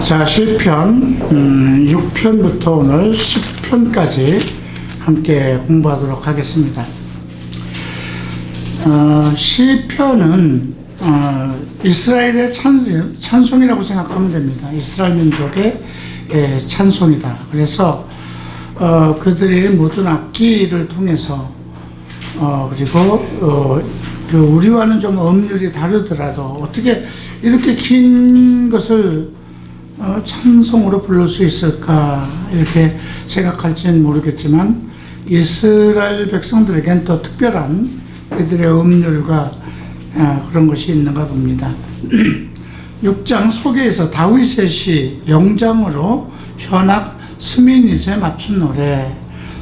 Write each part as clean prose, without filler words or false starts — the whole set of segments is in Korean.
자, 시편 6편부터 오늘 10편까지 함께 공부하도록 하겠습니다. 시편은 이스라엘의 찬송이라고 생각하면 됩니다. 이스라엘 민족의 찬송이다. 그래서 그들의 모든 악기를 통해서 그리고 우리와는 좀 음률이 다르더라도 어떻게 이렇게 긴 것을 찬송으로 부를 수 있을까 이렇게 생각할지는 모르겠지만 이스라엘 백성들에겐 또 특별한 그들의 음률과 그런 것이 있는가 봅니다. 6장 소개에서 다윗의 시 영장으로 현악 스미닛에 맞춘 노래.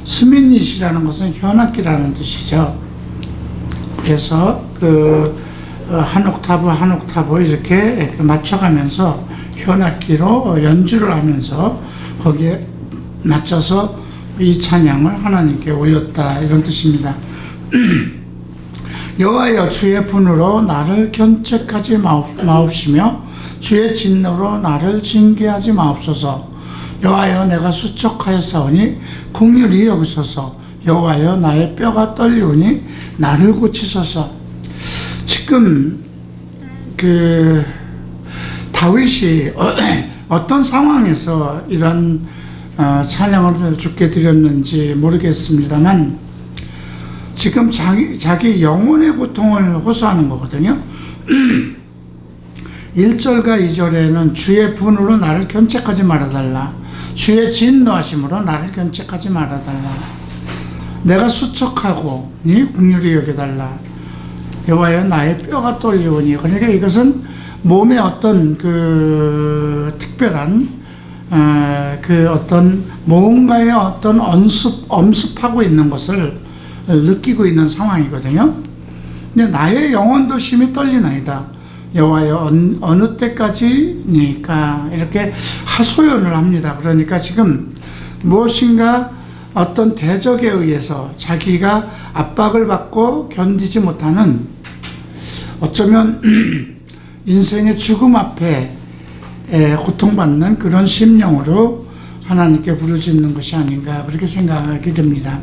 스미닛이라는 것은 현악기라는 뜻이죠. 그래서 한 옥타브 이렇게 맞춰가면서 현악기로 연주를 하면서 거기에 맞춰서 이 찬양을 하나님께 올렸다 이런 뜻입니다. 여호와여 주의 분으로 나를 견책하지 마옵시며 주의 진노로 나를 징계하지 마옵소서. 여호와여 내가 수척하였사오니 긍휼히 여기소서. 여호와여 나의 뼈가 떨리오니 나를 고치소서. 지금 다윗이 어떤 상황에서 이런 찬양을 주께 드렸는지 모르겠습니다만 지금 자기 영혼의 고통을 호소하는 거거든요. 1절과 2절에는 주의 분으로 나를 견책하지 말아달라. 주의 진노하심으로 나를 견책하지 말아달라. 내가 수척하고 니 긍휼히 여겨달라. 여호와여 나의 뼈가 떨리오니. 그러니까 이것은 몸에 어떤 특별한 어떤 뭔가의 어떤 엄습하고 있는 것을 느끼고 있는 상황이거든요. 근데 나의 영혼도 심히 떨리나이다. 여호와여 어느 때까지니까 이렇게 하소연을 합니다. 그러니까 지금 무엇인가 어떤 대적에 의해서 자기가 압박을 받고 견디지 못하는 어쩌면 인생의 죽음 앞에 고통받는 그런 심령으로 하나님께 부르짖는 것이 아닌가 그렇게 생각하게 됩니다.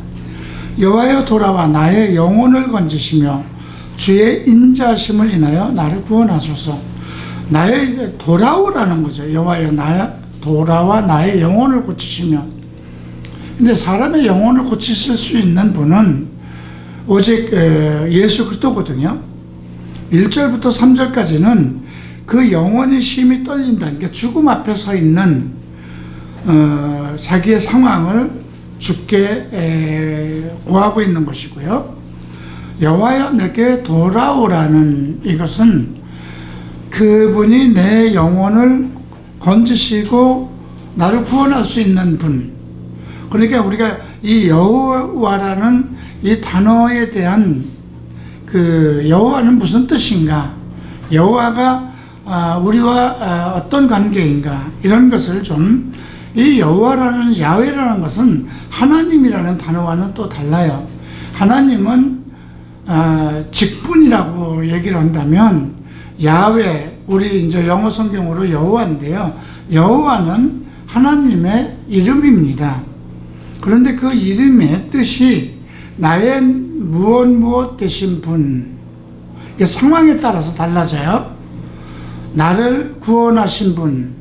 여호와여 돌아와 나의 영혼을 건지시며 주의 인자하심을 인하여 나를 구원하소서. 나의 돌아오라는 거죠. 여호와여 돌아와 나의 영혼을 고치시며. 근데 사람의 영혼을 고치실 수 있는 분은 오직 예수 그리스도거든요. 1절부터 3절까지는 그 영혼이 심히 떨린다. 그러니까 죽음 앞에 서 있는 자기의 상황을 주께 구하고 있는 것이고요. 여호와여 내게 돌아오라는 이것은 그분이 내 영혼을 건지시고 나를 구원할 수 있는 분. 그러니까 우리가 이 여호와라는 이 단어에 대한 여호와는 무슨 뜻인가? 여호와가 우리와 어떤 관계인가? 이런 것을 좀 이 여호와라는 야훼라는 것은 하나님이라는 단어와는 또 달라요. 하나님은 직분이라고 얘기를 한다면 야훼, 우리 이제 영어 성경으로 여호와인데요. 여호와는 하나님의 이름입니다. 그런데 그 이름의 뜻이 나의 무엇 되신 분, 이게 상황에 따라서 달라져요. 나를 구원하신 분,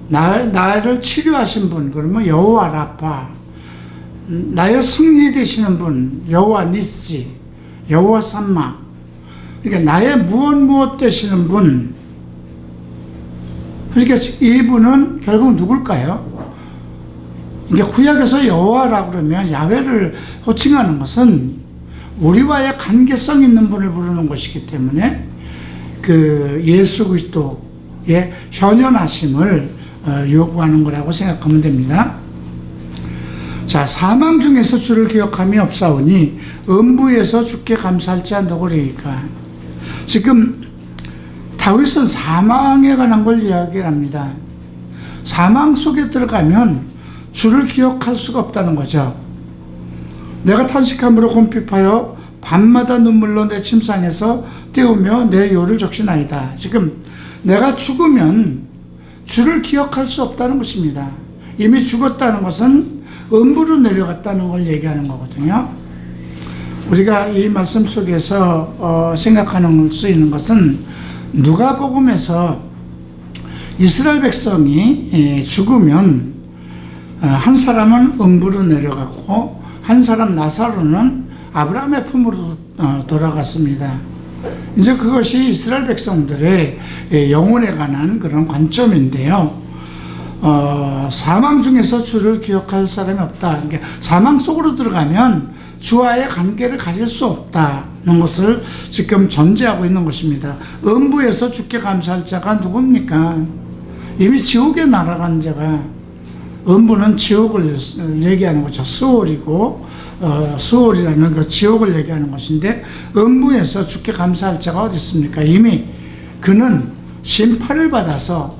나를 치료하신 분, 그러면 여호와 라파, 나의 승리 되시는 분, 여호와 니시, 여호와 삼마. 그러니까 나의 무엇 되시는 분. 그러니까 이분은 결국 누굴까요? 이게 구약에서 여호와라 그러면 야훼를 호칭하는 것은 우리와의 관계성 있는 분을 부르는 것이기 때문에 예수 그리스도의 현현하심을 요구하는 거라고 생각하면 됩니다. 자, 사망 중에서 주를 기억함이 없사오니 음부에서 주께 감사할지 안더거리니까. 지금 다윗은 사망에 관한 걸 이야기를 합니다. 사망 속에 들어가면 주를 기억할 수가 없다는 거죠. 내가 탄식함으로 곰핍하여 밤마다 눈물로 내 침상에서 떼우며 내 요를 적시나이다. 지금 내가 죽으면 주를 기억할 수 없다는 것입니다. 이미 죽었다는 것은 음부로 내려갔다는 걸 얘기하는 거거든요. 우리가 이 말씀 속에서 생각하는 수 있는 것은 누가복음에서 이스라엘 백성이 죽으면 한 사람은 음부로 내려갔고 한 사람 나사로는 아브라함의 품으로 돌아갔습니다. 이제 그것이 이스라엘 백성들의 영혼에 관한 그런 관점인데요. 사망 중에서 주를 기억할 사람이 없다. 그러니까 사망 속으로 들어가면 주와의 관계를 가질 수 없다는 것을 지금 전제하고 있는 것입니다. 음부에서 주께 감사할 자가 누굽니까? 이미 지옥에 날아간 자가, 음부는 지옥을 얘기하는 거죠. 수월이고 수월이라는 그 지옥을 얘기하는 것인데, 음부에서 주께 감사할 자가 어디 있습니까? 이미 그는 심판을 받아서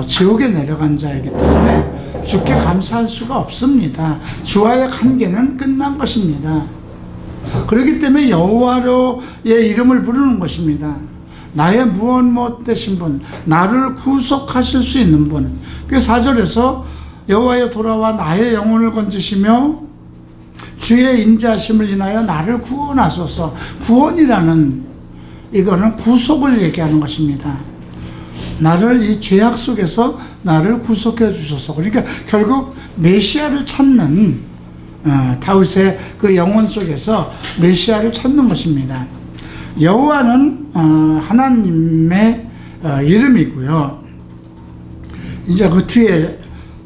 지옥에 내려간 자이기 때문에 주께 감사할 수가 없습니다. 주와의 관계는 끝난 것입니다. 그렇기 때문에 여호와로의 이름을 부르는 것입니다. 나의 무엇 못되신 분, 나를 구속하실 수 있는 분. 그 4절에서 여호와여 돌아와 나의 영혼을 건지시며 주의 인자하심을 인하여 나를 구원하소서. 구원이라는 이거는 구속을 얘기하는 것입니다. 나를 이 죄악 속에서 나를 구속해 주소서. 그러니까 결국 메시아를 찾는 다윗의 그 영혼 속에서 메시아를 찾는 것입니다. 여호와는 하나님의 이름이고요. 이제 그 뒤에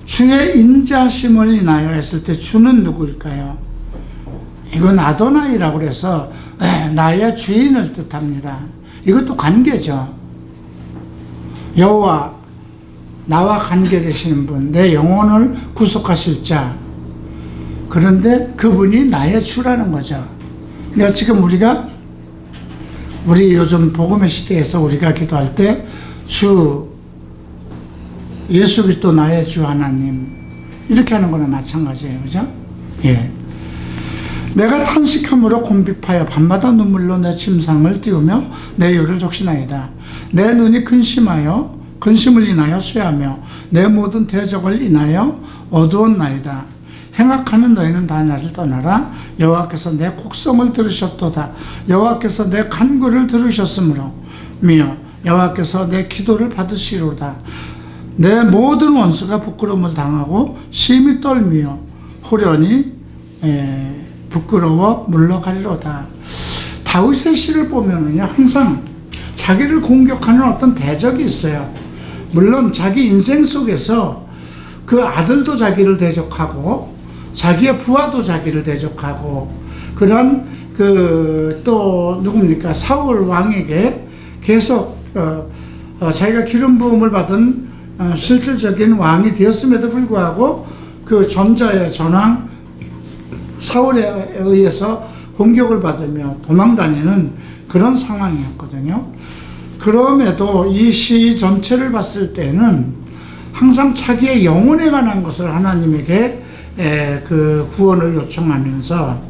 주의 인자심을 인하여 했을 때 주는 누구일까요? 이건 아도나이라고 해서 나의 주인을 뜻합니다. 이것도 관계죠. 여호와, 나와 관계되시는 분, 내 영혼을 구속하실 자. 그런데 그분이 나의 주라는 거죠. 그러니까 지금 우리 요즘 복음의 시대에서 우리가 기도할 때 주, 예수 그리스도 나의 주 하나님, 이렇게 하는 거나 마찬가지예요. 그죠? 예. 내가 탄식함으로 곤비하여 밤마다 눈물로 내 침상을 띄우며 내 혀를 적시나이다. 내 눈이 근심을 인하여 쇠하며 내 모든 대적을 인하여 어두웠나이다. 행악하는 너희는 다 나를 떠나라. 여호와께서 내 곡성을 들으셨도다. 여호와께서 내 간구를 들으셨으므로 미여 여호와께서 내 기도를 받으시로다. 내 모든 원수가 부끄러움을 당하고 심히 떨미어 호련히 부끄러워 물러가리로다. 다윗의 시를 보면은요, 항상 자기를 공격하는 어떤 대적이 있어요. 물론 자기 인생 속에서 그 아들도 자기를 대적하고 자기의 부하도 자기를 대적하고 그런 또 누굽니까? 사울 왕에게 계속 자기가 기름 부음을 받은 실질적인 왕이 되었음에도 불구하고 그 전자의 전왕 사울에 의해서 공격을 받으며 도망다니는 그런 상황이었거든요. 그럼에도 이 시 전체를 봤을 때는 항상 자기의 영혼에 관한 것을 하나님에게 그 구원을 요청하면서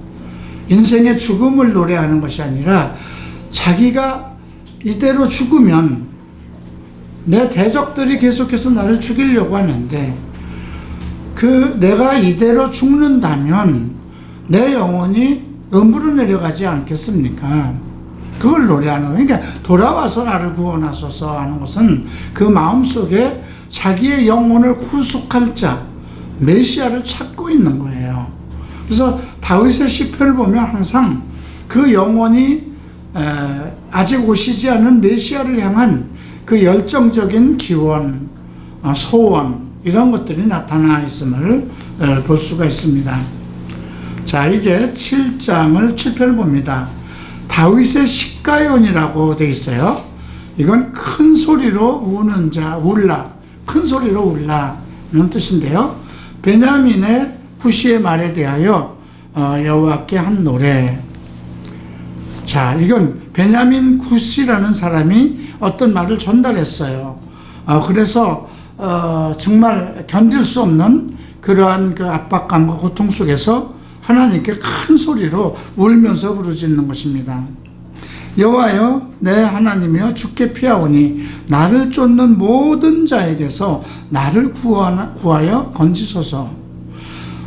인생의 죽음을 노래하는 것이 아니라 자기가 이대로 죽으면 내 대적들이 계속해서 나를 죽이려고 하는데 내가 이대로 죽는다면 내 영혼이 음부로 내려가지 않겠습니까? 그걸 노래하는 거예요. 그러니까 돌아와서 나를 구원하소서 하는 것은 그 마음속에 자기의 영혼을 구속할 자, 메시아를 찾고 있는 거예요. 그래서 다윗의 시편을 보면 항상 그 영혼이 아직 오시지 않은 메시아를 향한 그 열정적인 기원, 소원, 이런 것들이 나타나 있음을 볼 수가 있습니다. 자, 이제 7편을 봅니다. 다윗의 시가연이라고 되어 있어요. 이건 큰 소리로 우는 자, 울라, 큰 소리로 울라는 뜻인데요. 베냐민의 부시의 말에 대하여 여호와께 한 노래. 자, 이건 베냐민 구시라는 사람이 어떤 말을 전달했어요. 그래서 정말 견딜 수 없는 그러한 그 압박감과 고통 속에서 하나님께 큰 소리로 울면서 부르짖는 것입니다. 여호와여 내 하나님이여 주께 피하오니 나를 쫓는 모든 자에게서 나를 구하여 건지소서.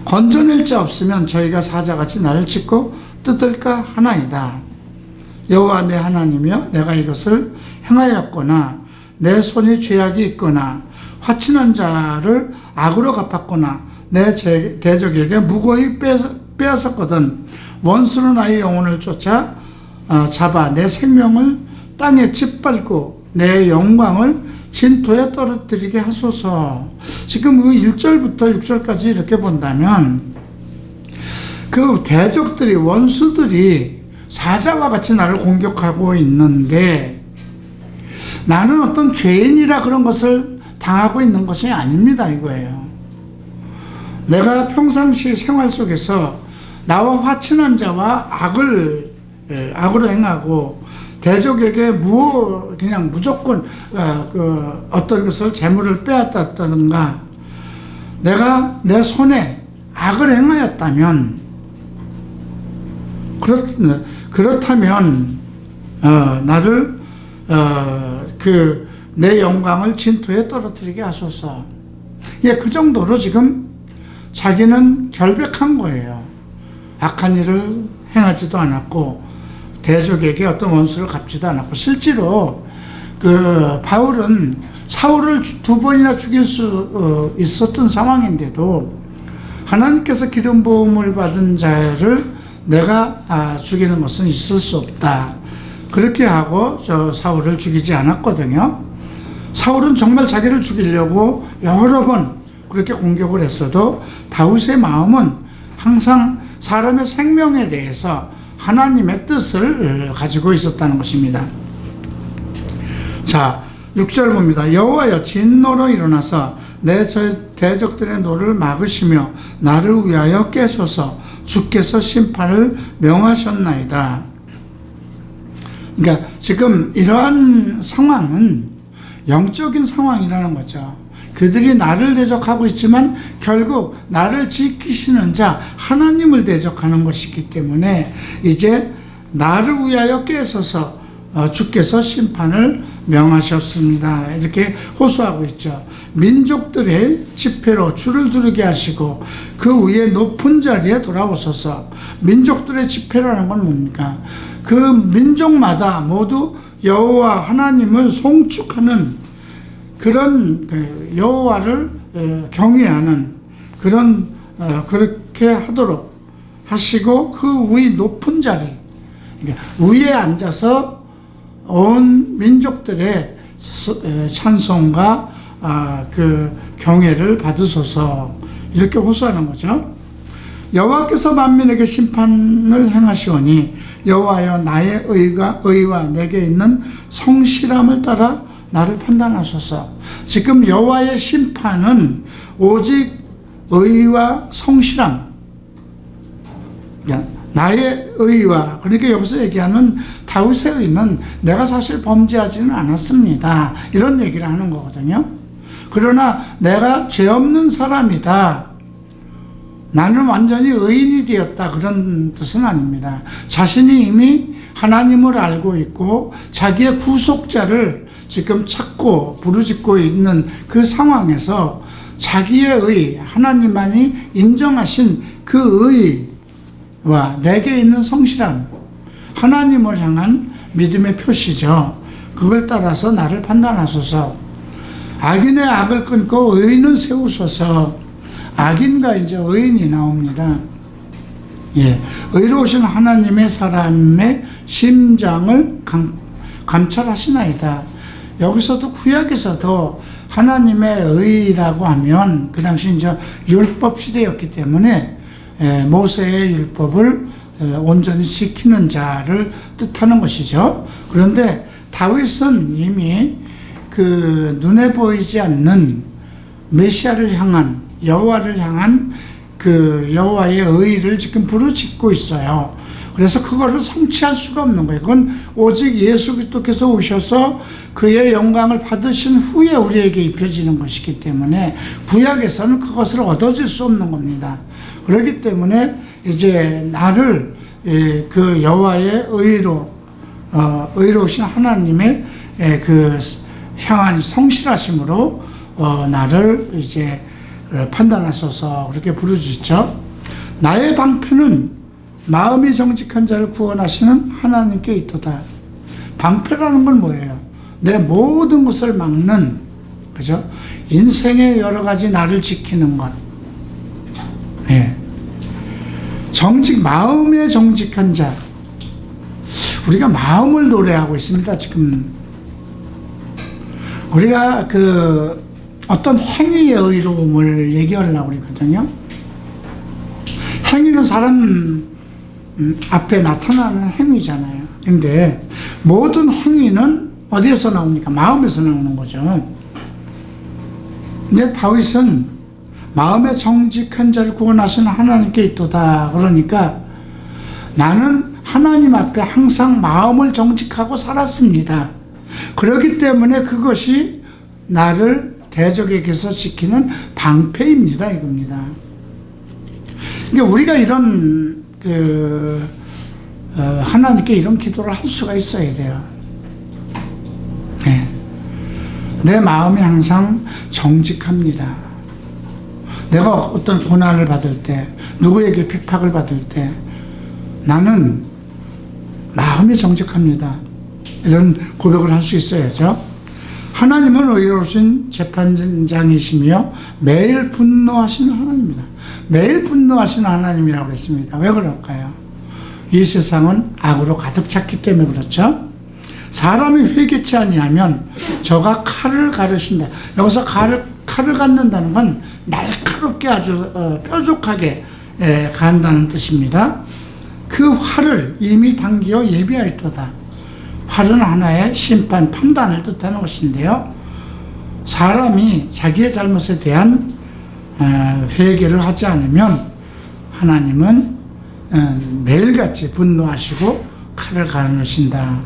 건져낼 자 없으면 저희가 사자같이 나를 찢고 뜯을까 하나이다. 여호와 내 하나님이여 내가 이것을 행하였거나 내 손이 죄악이 있거나 화친한 자를 악으로 갚았거나 내 대적에게 무고히 빼앗았거든 원수로 나의 영혼을 잡아 내 생명을 땅에 짓밟고 내 영광을 진토에 떨어뜨리게 하소서. 지금 그 1절부터 6절까지 이렇게 본다면 그 대적들이 원수들이 사자와 같이 나를 공격하고 있는데 나는 어떤 죄인이라 그런 것을 당하고 있는 것이 아닙니다 이거예요. 내가 평상시 생활 속에서 나와 화친한 자와 악으로 행하고 대적에게 그냥 무조건 어떤 것을 재물을 빼앗았다든가 내가 내 손에 악을 행하였다면 그렇다면 나를 내 영광을 진토에 떨어뜨리게 하소서. 예, 그 정도로 지금 자기는 결백한 거예요. 악한 일을 행하지도 않았고 대적에게 어떤 원수를 갚지도 않았고 실제로 바울은 사울을 2번이나 죽일 수 있었던 상황인데도 하나님께서 기름 부음을 받은 자를 내가 죽이는 것은 있을 수 없다. 그렇게 하고 사울을 죽이지 않았거든요. 사울은 정말 자기를 죽이려고 여러 번 그렇게 공격을 했어도 다윗의 마음은 항상 사람의 생명에 대해서 하나님의 뜻을 가지고 있었다는 것입니다. 자, 6절 봅니다. 여호와여 진노로 일어나서 내 대적들의 노를 막으시며 나를 위하여 깨소서. 주께서 심판을 명하셨나이다. 그러니까 지금 이러한 상황은 영적인 상황이라는 거죠. 그들이 나를 대적하고 있지만 결국 나를 지키시는 자 하나님을 대적하는 것이기 때문에 이제 나를 위하여 깨서서 주께서 심판을 명하셨습니다. 이렇게 호소하고 있죠. 민족들의 집회로 줄을 두르게 하시고 그 위에 높은 자리에 돌아오소서. 민족들의 집회라는 건 뭡니까? 그 민족마다 모두 여호와 하나님을 송축하는 그런 여호와를 경외하는 그런 그렇게 하도록 하시고 그 위 높은 자리 위에 앉아서 온 민족들의 찬송과 그 경외를 받으소서 이렇게 호소하는 거죠. 여호와께서 만민에게 심판을 행하시오니 여호와여 나의 의와 내게 있는 성실함을 따라 나를 판단하소서. 지금 여호와의 심판은 오직 의와 성실함, 나의 의와, 그러니까 여기서 얘기하는 다윗의 의는 내가 사실 범죄하지는 않았습니다 이런 얘기를 하는 거거든요. 그러나 내가 죄 없는 사람이다, 나는 완전히 의인이 되었다, 그런 뜻은 아닙니다. 자신이 이미 하나님을 알고 있고 자기의 구속자를 지금 찾고 부르짖고 있는 그 상황에서 자기의 의, 하나님만이 인정하신 그 의와 내게 있는 성실함, 하나님을 향한 믿음의 표시죠. 그걸 따라서 나를 판단하소서. 악인의 악을 끊고 의인을 세우소서. 악인과 이제 의인이 나옵니다. 예, 의로우신 하나님의 사람의 심장을 감찰하시나이다. 여기서도 구약에서도 하나님의 의라고 하면 그 당시 이제 율법 시대였기 때문에 모세의 율법을 온전히 지키는 자를 뜻하는 것이죠. 그런데 다윗은 이미 그 눈에 보이지 않는 메시아를 향한, 여호와를 향한 그 여호와의 의를 지금 부르짖고 있어요. 그래서 그거를 성취할 수가 없는 거예요. 그건 오직 예수 그리스도께서 오셔서 그의 영광을 받으신 후에 우리에게 입혀지는 것이기 때문에 구약에서는 그것을 얻어질 수 없는 겁니다. 그렇기 때문에 이제 나를 그 여호와의 의로 의로우신 하나님의 그 향한 성실하심으로 나를 이제 판단하소서 그렇게 부르짖죠. 나의 방패는 마음이 정직한 자를 구원하시는 하나님께 있도다. 방패라는 건 뭐예요? 내 모든 것을 막는, 그죠? 인생의 여러 가지 나를 지키는 것. 예. 마음에 정직한 자. 우리가 마음을 노래하고 있습니다, 지금. 우리가 어떤 행위의 의로움을 얘기하려고 그러거든요. 행위는 사람 앞에 나타나는 행위잖아요. 근데 모든 행위는 어디에서 나옵니까? 마음에서 나오는 거죠. 근데 다윗은 마음에 정직한 자를 구원하시는 하나님께 있도다. 그러니까 나는 하나님 앞에 항상 마음을 정직하고 살았습니다. 그렇기 때문에 그것이 나를 대적에게서 지키는 방패입니다. 이겁니다. 그러니까 우리가 이런 하나님께 이런 기도를 할 수가 있어야 돼요. 네. 내 마음이 항상 정직합니다. 내가 어떤 고난을 받을 때, 누구에게 핍박을 받을 때 나는 마음이 정직합니다. 이런 고백을 할 수 있어야죠. 하나님은 의로우신 재판장이시며 매일 분노하시는 하나님입니다. 매일 분노하시는 하나님이라고 그랬습니다. 왜 그럴까요? 이 세상은 악으로 가득 찼기 때문에 그렇죠. 사람이 회개치 아니하면 저가 칼을 가르신다. 여기서 칼을 갖는다는 건 날카롭게 아주 뾰족하게 간다는 뜻입니다. 그 활을 이미 당기어 예비하였도다. 활은 하나의 심판, 판단을 뜻하는 것인데요. 사람이 자기의 잘못에 대한 회개를 하지 않으면 하나님은 매일같이 분노하시고 칼을 가르신다.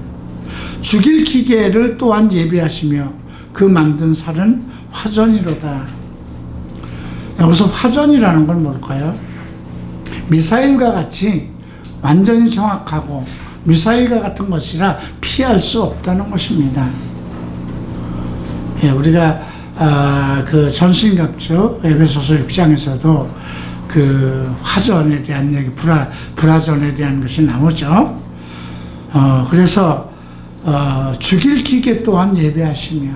죽일 기계를 또한 예비하시며 그 만든 살은 화전이로다. 여기서 화전이라는 건 뭘까요? 미사일과 같이 완전히 정확하고 미사일과 같은 것이라 피할 수 없다는 것입니다. 예, 우리가 그 전신갑주 에베소서 6장에서도 그 화전에 대한 얘기, 불화전에 대한 것이 나오죠. 그래서 죽일 기계 또한 예배하시며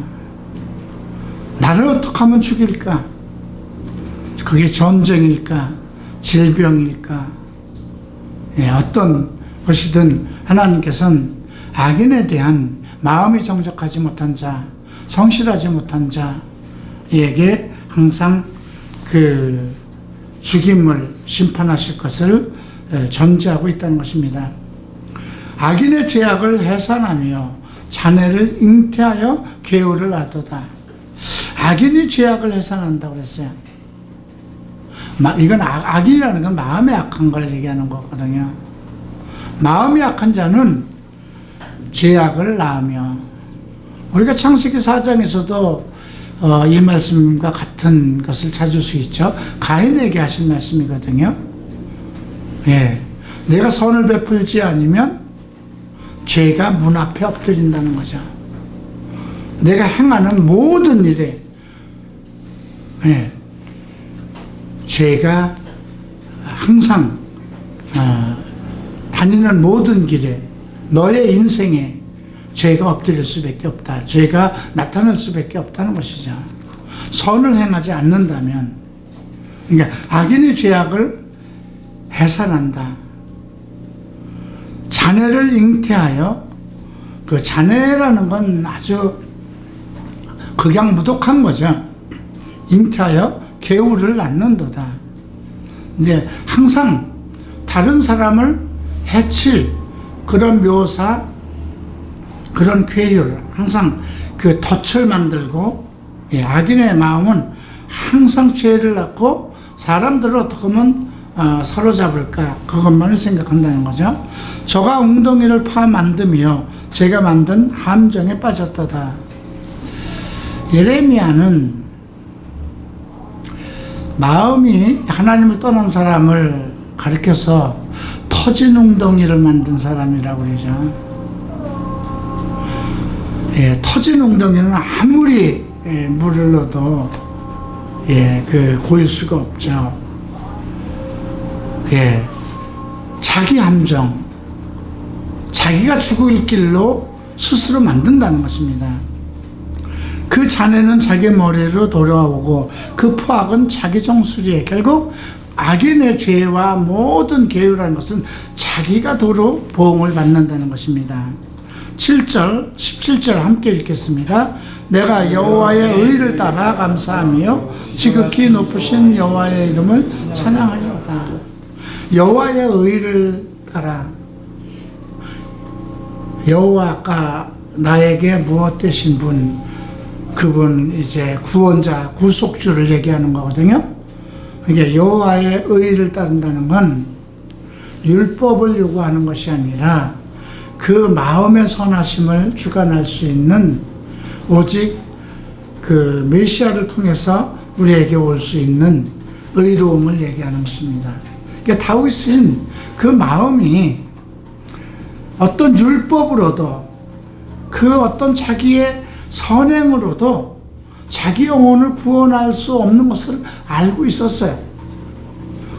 나를 어떻게 하면 죽일까? 그게 전쟁일까? 질병일까? 예, 어떤 것이든 하나님께서는 악인에 대한 마음이 정직하지 못한 자, 성실하지 못한 자에게 항상 그 죽임을 심판하실 것을 전제하고 있다는 것입니다. 악인의 죄악을 해산하며 자네를 잉태하여 계율을 하도다. 악인이 죄악을 해산한다고 그랬어요. 이건 악인이라는 건 마음에 악한 걸 얘기하는 거거든요. 마음이 악한 자는 죄악을 낳으며, 우리가 창세기 4장에서도 이 말씀과 같은 것을 찾을 수 있죠. 가인에게 하신 말씀이거든요. 예, 내가 선을 베풀지 않으면 죄가 문 앞에 엎드린다는 거죠. 내가 행하는 모든 일에 죄가 항상 다니는 모든 길에 너의 인생에 죄가 엎드릴 수밖에 없다. 죄가 나타날 수밖에 없다는 것이죠. 선을 행하지 않는다면, 그러니까 악인의 죄악을 해산한다. 자네를 잉태하여, 그 자네라는 건 아주 극양무독한 거죠. 잉태하여 계율을 낳는도다. 이제 항상 다른 사람을 해칠 그런 묘사, 그런 계율, 항상 그 덫을 만들고, 악인의 마음은 항상 죄를 낳고 사람들을 어떻게 하면 사로잡을까, 그것만을 생각한다는 거죠. 저가 웅덩이를 파 만듦이요 제가 만든 함정에 빠졌도다. 예레미야는 마음이 하나님을 떠난 사람을 가리켜서 터진 웅덩이를 만든 사람이라고 그러죠. 터진 웅덩이는 아무리 물을 넣어도 고일 수가 없죠. 자기 함정, 자기가 죽을 길로 스스로 만든다는 것입니다. 그 잔해는 자기 머리로 돌아오고 그 포악은 자기 정수리에. 결국 악인의 죄와 모든 계율한 것은 자기가 도로 보응을 받는다는 것입니다. 7절, 17절 함께 읽겠습니다. 내가 여호와의 의를 따라 감사하며 지극히 높으신 여호와의 이름을 찬양하리로다. 여호와의 의를 따라. 여호와가 나에게 무엇 되신 분, 그분 이제 구원자, 구속주를 얘기하는 거거든요. 그러니까 여호와의 의를 따른다는 건 율법을 요구하는 것이 아니라 그 마음의 선하심을 주관할 수 있는 오직 그 메시아를 통해서 우리에게 올 수 있는 의로움을 얘기하는 것입니다. 그러니까 다윗은 그 마음이 어떤 율법으로도 그 어떤 자기의 선행으로도 자기 영혼을 구원할 수 없는 것을 알고 있었어요.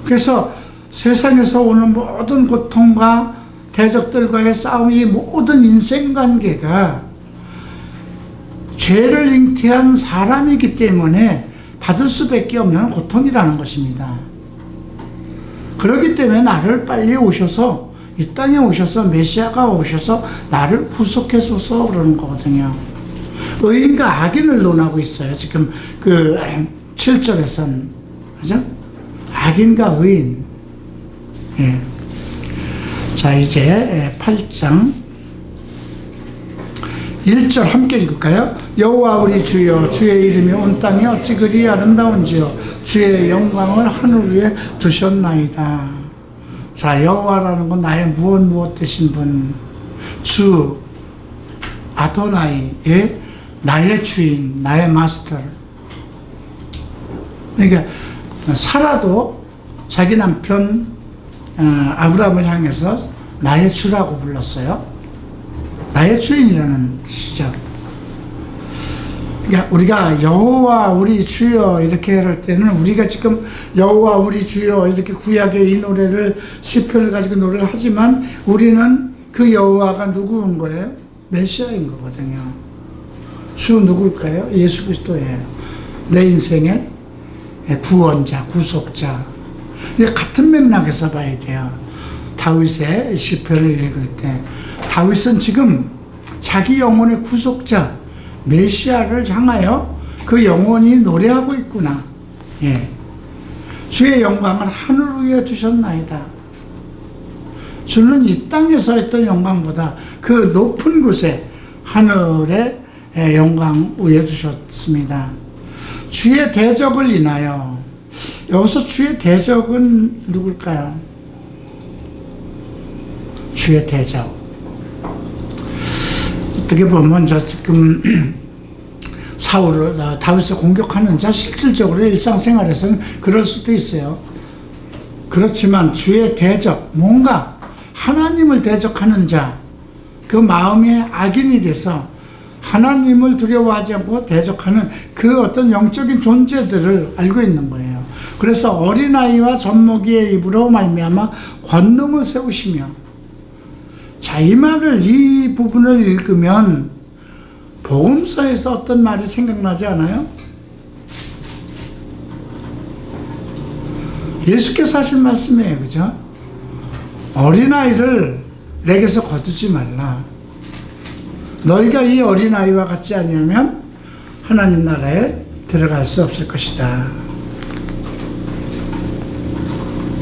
그래서 세상에서 오는 모든 고통과 대적들과의 싸움, 이 모든 인생관계가 죄를 잉태한 사람이기 때문에 받을 수밖에 없는 고통이라는 것입니다. 그렇기 때문에 나를 빨리 오셔서, 이 땅에 오셔서, 메시아가 오셔서 나를 구속해줘서 그러는 거거든요. 의인과 악인을 논하고 있어요. 지금 그 7절에서는. 그죠? 악인과 의인. 자, 이제 8장 1절 함께 읽을까요? 여호와 우리 주여, 주의 이름이 온 땅에 어찌 그리 아름다운지요. 주의 영광을 하늘 위에 두셨나이다. 자, 여호와라는 건 나의 무엇 되신 분, 주, 아도나이, 나의 주인, 나의 마스터. 그러니까 사라도 자기 남편 아브라함을 향해서 나의 주라고 불렀어요. 나의 주인이라는 뜻이죠. 그러니까 우리가 여호와 우리 주여 이렇게 할 때는, 우리가 지금 여호와 우리 주여 이렇게 구약의 이 노래를, 시편을 가지고 노래를 하지만 우리는 그 여호와가 누구인 거예요? 메시아인 거거든요. 주 누굴까요? 예수 그리스도예요. 내 인생의 구원자, 구속자. 같은 맥락에서 봐야 돼요. 다윗의 시편을 읽을 때 다윗은 지금 자기 영혼의 구속자 메시아를 향하여 그 영혼이 노래하고 있구나. 주의 영광을 하늘 위에 두셨나이다. 주는 이 땅에서 했던 영광보다 그 높은 곳에 하늘의 영광 위에 두셨습니다. 주의 대적을 인하여. 여기서 주의 대적은 누굴까요? 주의 대적. 어떻게 보면 저 지금 사울을, 다윗을 공격하는 자, 실질적으로 일상생활에서는 그럴 수도 있어요. 그렇지만 주의 대적, 뭔가 하나님을 대적하는 자, 그 마음이 악인이 돼서 하나님을 두려워하지 않고 대적하는 그 어떤 영적인 존재들을 알고 있는 거예요. 그래서 어린아이와 젖먹이의 입으로 말미암아 권능을 세우시며. 자, 이 말을, 이 부분을 읽으면 복음서에서 어떤 말이 생각나지 않아요? 예수께서 하신 말씀이에요. 그죠? 어린아이를 내게서 거두지 말라. 너희가 이 어린아이와 같지 아니하면 하나님 나라에 들어갈 수 없을 것이다.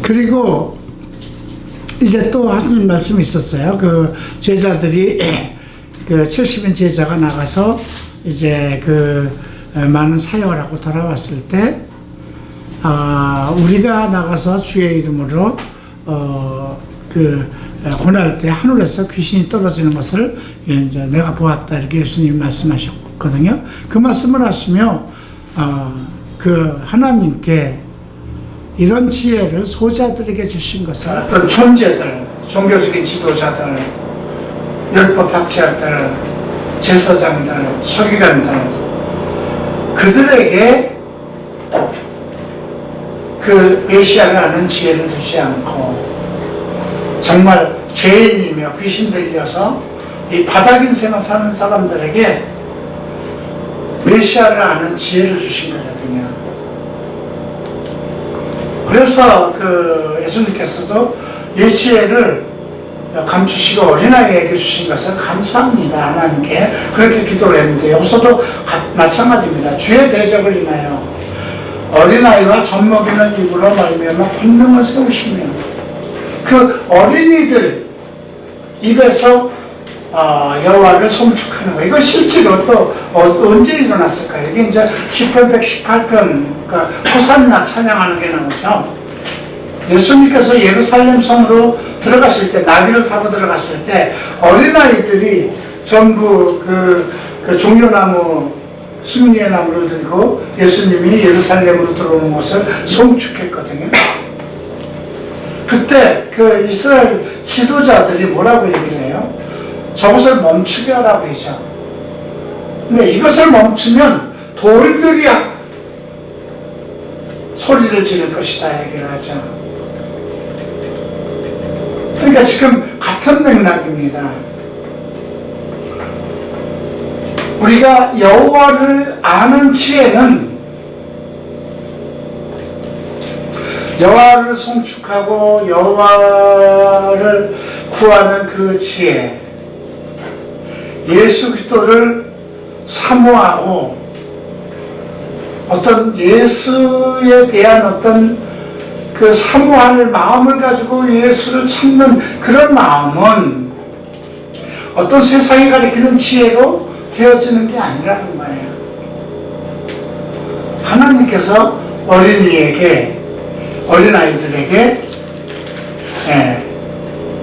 그리고 이제 또 하신 말씀이 있었어요. 그 제자들이, 그 70인 제자가 나가서 이제 그 많은 사역을 하고 돌아왔을 때, 우리가 나가서 주의 이름으로 고날 때 하늘에서 귀신이 떨어지는 것을 이제 내가 보았다, 이렇게 예수님이 말씀하셨거든요. 그 말씀을 하시며 그 하나님께 이런 지혜를 소자들에게 주신 것을 어떤 존재들, 종교적인 지도자들, 율법 학자들, 제사장들, 서기관들, 그들에게 그 메시아를 아는 지혜를 두지 않고 정말 죄인이며 귀신 들려서 이 바닥 인생을 사는 사람들에게 메시아를 아는 지혜를 주신 거거든요. 그래서 그 예수님께서도 이 지혜를 감추시고 어린아이에게 주신 것을 감사합니다. 하나님께 그렇게 기도를 했는데 여기서도 마찬가지입니다. 주의 대적을 인하여 어린아이와 젖먹이는 입으로 말미암아 권능을 세우시며 그 어린이들 입에서 여호와를 송축하는 거. 이거 실제로 또 언제 일어났을까요? 이게 이제 10편 118편 그러니까 호산나 찬양하는 게 나오죠. 예수님께서 예루살렘 성으로 들어가실 때, 나귀를 타고 들어갔을 때 어린아이들이 전부 그 종려나무, 승리의 나무를 들고 예수님이 예루살렘으로 들어오는 것을 송축했거든요. 그때 그 이스라엘 지도자들이 뭐라고 얘기를 해요? 저것을 멈추게 하라고 하죠. 근데 이것을 멈추면 돌들이 소리를 지를 것이다 얘기를 하죠. 그러니까 지금 같은 맥락입니다. 우리가 여호와를 아는 지혜는 여호와를 송축하고 여호와를 구하는 그 지혜, 예수 그리스도를 사모하고 어떤 예수에 대한 어떤 그 사모할 마음을 가지고 예수를 찾는 그런 마음은 어떤 세상이 가리키는 지혜로 되어지는 게 아니라는 거예요. 하나님께서 어린아이들에게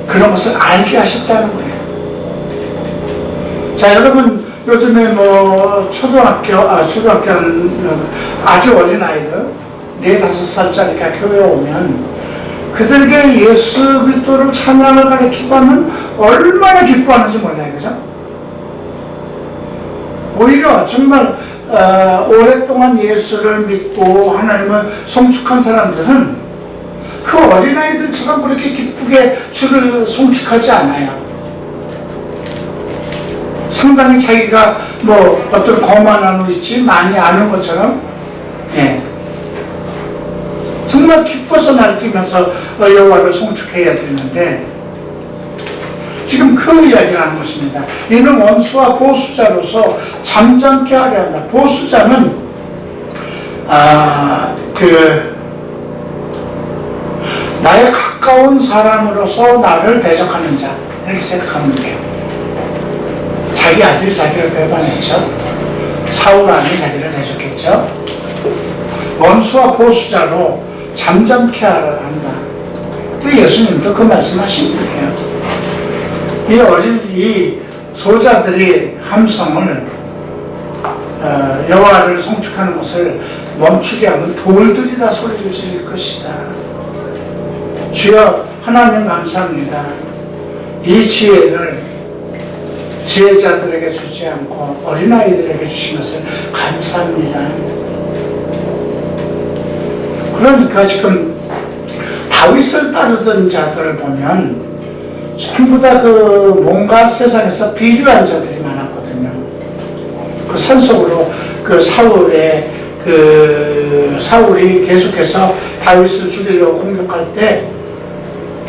그런 것을 알게 하셨다는 거예요. 자, 여러분 요즘에 뭐 초등학교는 아주 어린아이들 4-5살짜리가 교회에 오면 그들에게 예수 그리스도를 찬양을 가르치고 하면 얼마나 기뻐하는지 몰라요. 그죠? 오히려 정말 오랫동안 예수를 믿고 하나님을 송축한 사람들은 그 어린아이들처럼 그렇게 기쁘게 주를 송축하지 않아요. 상당히 자기가 뭐 어떤 거만한 위치 많이 아는 것처럼 정말 기뻐서 날뛰면서 여호와를 송축해야 되는데 지금 그 이야기를 하는 것입니다. 이는 원수와 보수자로서 잠잠케 하려 한다. 보수자는 나의 가까운 사람으로서 나를 대적하는 자 이렇게 생각하면 돼요. 자기 아들이 자기를 배반했죠. 사울 왕이 자기를 대적했죠. 원수와 보수자로 잠잠케 하려 한다. 또 예수님도 그 말씀하신 거예요. 이 소자들이 함성을 여호와를 송축하는 것을 멈추게 하면 돌들이 다 소리를 지를 것이다. 주여 하나님 감사합니다. 이 지혜를 지혜자들에게 주지 않고 어린아이들에게 주신 것을 감사합니다. 그러니까 지금 다윗을 따르던 자들을 보면 전부 다 그 뭔가 세상에서 비류한 자들이 많았거든요. 그 산속으로 그 사울이 계속해서 다윗을 죽이려고 공격할 때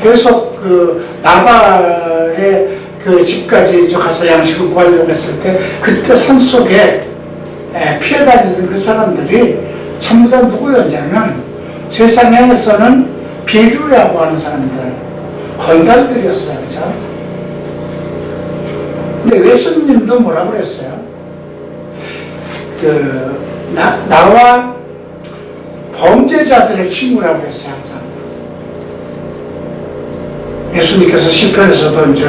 계속 그 나발의 그 집까지 가서 양식을 구하려고 했을 때 그때 산속에 피해 다니던 그 사람들이 전부 다 누구였냐면 세상에서는 비류라고 하는 사람들, 건달들이었어요. 그죠? 근데 예수님도 뭐라고 그랬어요? 나와 범죄자들의 친구라고 그랬어요. 항상. 예수님께서 시편에서도 이제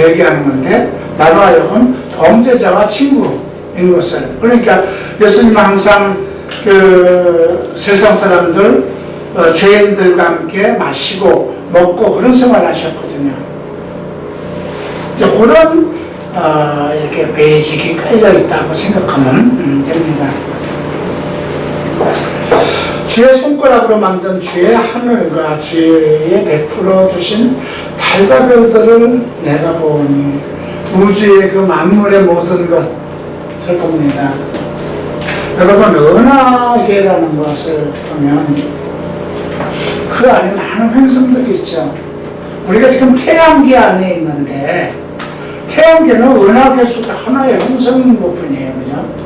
얘기하는 건데 나로 하여금 범죄자와 친구인 것을. 그러니까 예수님은 항상 그 세상 사람들 죄인들과 함께 마시고 먹고 그런 생활을 하셨거든요. 이제 그런 이렇게 베이직이 깔려 있다고 생각하면 됩니다. 주의 손가락으로 만든 주의 하늘과 주의 베풀어 주신 달과 별들을 내가 보니 우주의 그 만물의 모든 것을 봅니다. 여러분, 은하계라는 것을 보면 그 안에 많은 행성들이 있죠. 우리가 지금 태양계 안에 있는데 태양계는 은하계 속에 하나의 행성인 것 뿐이에요. 그죠?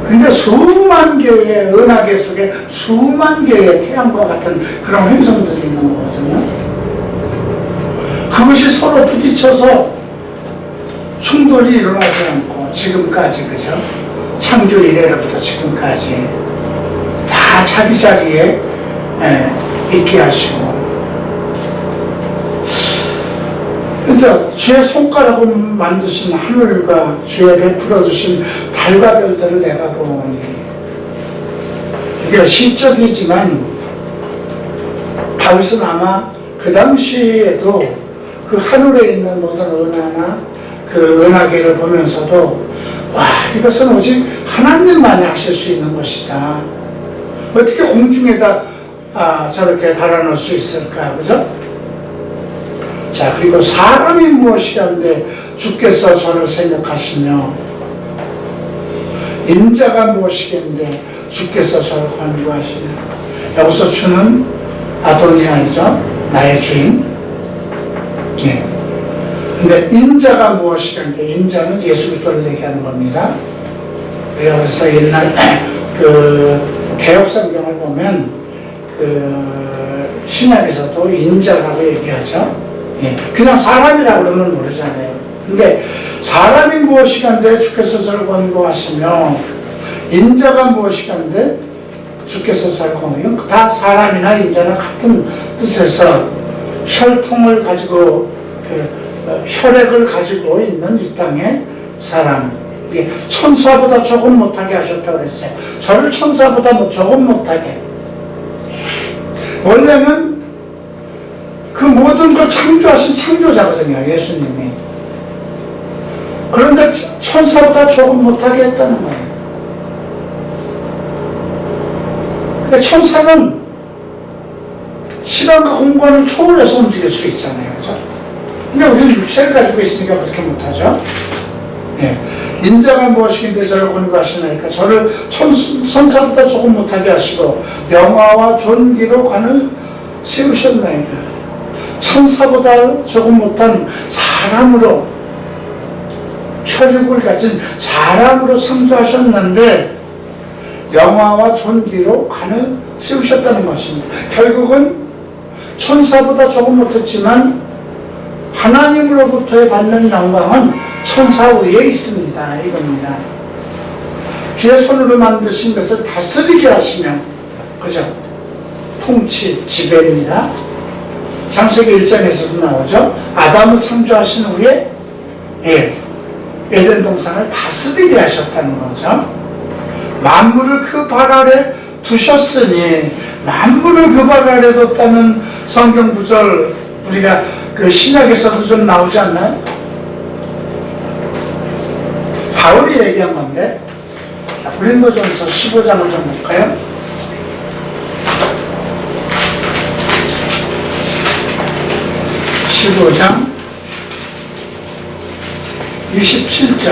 근데 수만 개의 은하계 속에 수만 개의 태양과 같은 그런 행성들이 있는 거거든요. 그것이 서로 부딪혀서 충돌이 일어나지 않고 지금까지, 그죠? 창조 이래로부터 지금까지 다 자기 자리에 있게 하시고, 그래서 주의 손가락으로 만드신 하늘과 주의 베풀어 주신 달과 별들을 내가 보니, 이게 시적이지만 다윗은 아마 그 당시에도 그 하늘에 있는 모든 은하나 그 은하계를 보면서도 와, 이것은 오직 하나님만이 하실 수 있는 것이다. 어떻게 공중에다 저렇게 달아놓을 수 있을까, 그죠? 자, 그리고 사람이 무엇이란데 주께서 저를 생각하시며, 인자가 무엇이겠는데 주께서 저를 권고하시며. 여기서 주는 아도니아이죠, 나의 주인. 예. 근데 인자가 무엇이겠는데, 인자는 예수 그리스도를 얘기하는 겁니다. 그래서 옛날 그 개혁성경을 보면 그 신약에서도 인자라고 얘기하죠. 예, 그냥 사람이라고 그러면 모르잖아요. 근데 사람이 무엇이간데 주께서 저를 권고하시며, 인자가 무엇이간데 주께서 저를 권고하시며, 다 사람이나 인자나 같은 뜻에서 혈통을 가지고 혈액을 가지고 있는 이 땅의 사람, 천사보다 조금 못하게 하셨다고 그랬어요. 저를 천사보다 조금 못하게. 원래는 그 모든 걸 창조하신 창조자거든요, 예수님이. 그런데 천사보다 조금 못하게 했다는 거예요. 그러니까 천사는 시간과 공간을 초월해서 움직일 수 있잖아요, 그죠? 근데 우리는 육체를 가지고 있으니까 그렇게 못하죠. 예. 인자가 무엇이긴데 저를 권고하시나이까, 저를 천사보다 조금 못하게 하시고 영화와 존귀로 관을 세우셨나이다. 천사보다 조금 못한 사람으로, 혈육을 가진 사람으로 창조하셨는데 영화와 존귀로 관을 세우셨다는 것입니다. 결국은 천사보다 조금 못했지만 하나님으로부터의 받는 영광은 천사 위에 있습니다. 이겁니다. 주의 손으로 만드신 것을 다스리게 하시며, 그죠? 통치, 지배입니다. 창세기 1장에서도 나오죠. 아담을 창조하신 후에 에덴 동산을 다스리게 하셨다는 거죠. 만물을 그 발 아래 두셨으니, 만물을 그 발 아래 뒀다는 성경 구절 우리가 그 신약에서도 좀 나오지 않나요? 바울이 얘기한 건데, 고린도전서 15장을 좀 볼까요? 15장 27절.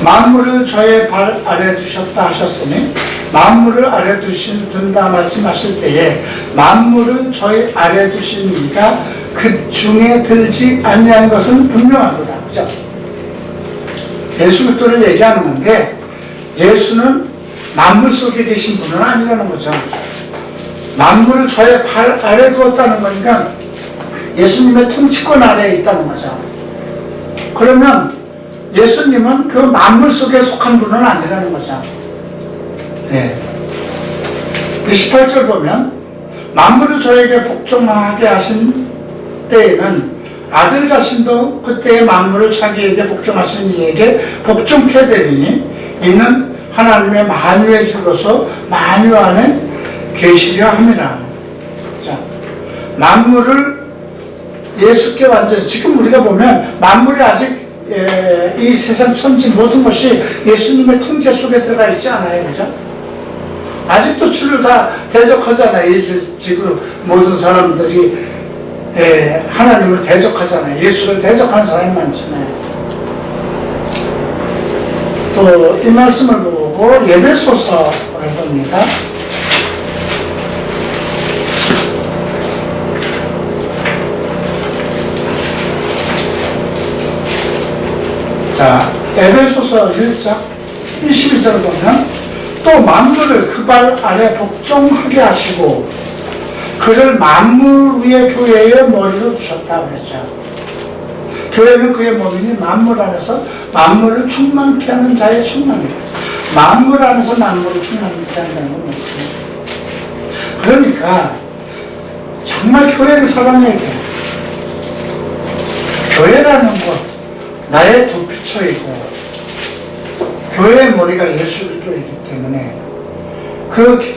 만물을 저의 발 아래 두셨다 하셨으니, 만물을 아래 둔다 말씀하실 때에 만물을 저희 아래 두신 이가 그 중에 들지 아니한 것은 분명하도다. 그죠? 예수 그리스도를 얘기하는 건데, 예수는 만물 속에 계신 분은 아니라는 거죠. 만물을 저의 발 아래 두었다는 거니까 예수님의 통치권 아래에 있다는 거죠. 그러면 예수님은 그 만물 속에 속한 분은 아니라는 거죠. 네. 28절 보면, 만물을 저에게 복종하게 하신 때에는 아들 자신도 그때의 만물을 자기에게 복종하신 이에게 복종케 되리니, 이는 하나님의 만유의 주로서 만유 안에 계시려 함이라. 자, 만물을 예수께 완전히, 지금 우리가 보면 만물이 아직 이 세상 천지 모든 것이 예수님의 통제 속에 들어가 있지 않아요. 그죠? 아직도 주를 다 대적하잖아요. 이 지금 모든 사람들이 하나님을 대적하잖아요. 예수를 대적하는 사람이 많잖아요. 또 이 말씀을 보고 에베소서를 봅니다. 자, 에베소서 1장 21절을 보면 또 만물을 그 발 아래 복종하게 하시고 그를 만물 위의 교회의 머리로 두셨다 그랬죠. 교회는 그의 몸이니 만물 안에서 만물을 충만케 하는 자의 충만이에요. 만물 안에서 만물을 충만케 한다는 건 뭐죠? 그러니까 정말 교회를 사랑해야 돼요. 교회라는 것, 나의 도피처이고 교회의 머리가 예수 그리스도이기 때문에 그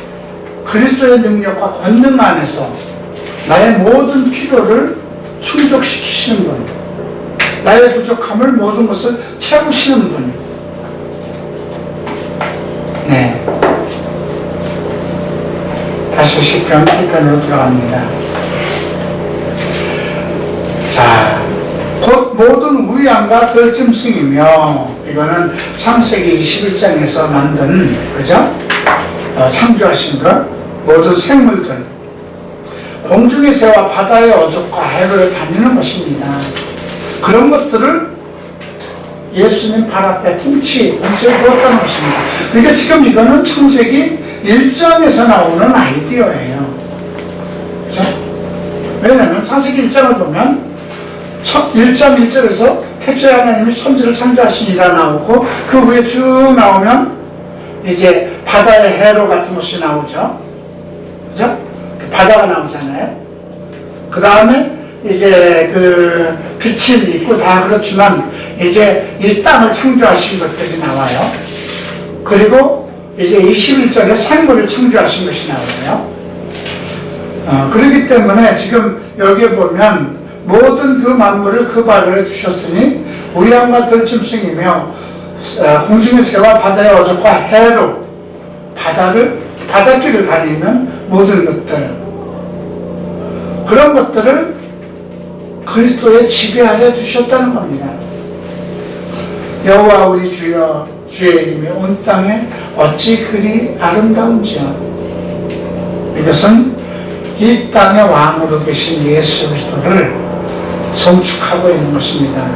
그리스도의 능력과 권능 안에서 나의 모든 필요를 충족시키시는 분, 나의 부족함을 모든 것을 채우시는 분. 네. 다시 시편 8편으로 들어갑니다. 자, 곧 모든 우양과 들짐승이며, 이거는 창세기 21장에서 만든, 그죠? 창조하신 것, 모든 생물들, 공중의 새와 바다의 어족과 해를 다니는 것입니다. 그런 것들을 예수님 발 앞에 통치, 권세에 두었다는 것입니다. 그러니까 지금 이거는 창세기 1장에서 나오는 아이디어예요. 그죠? 왜냐하면 창세기 1장을 보면 1장 1절에서 태초에 하나님이 천지를 창조하시니라 나오고, 그 후에 쭉 나오면 이제 바다의 해로 같은 것이 나오죠. 그죠? 그 바다가 나오잖아요. 그 다음에 이제 그 빛이 있고 다 그렇지만 이제 이 땅을 창조하신 것들이 나와요. 그리고 이제 21절에 생물을 창조하신 것이 나와요. 그렇기 때문에 지금 여기에 보면 모든 그 만물을 그 발에 두셨으니 우양과 들짐승이며 공중의 새와 바다의 어족과 해로 바닷길을 다니는 모든 것들, 그런 것들을 그리스도의 지배 아래 두셨다는 겁니다. 여호와 우리 주여, 주의 이름이 온 땅에 어찌 그리 아름다운지요. 이것은 이 땅의 왕으로 계신 예수 그리스도를 성축하고 있는 것입니다.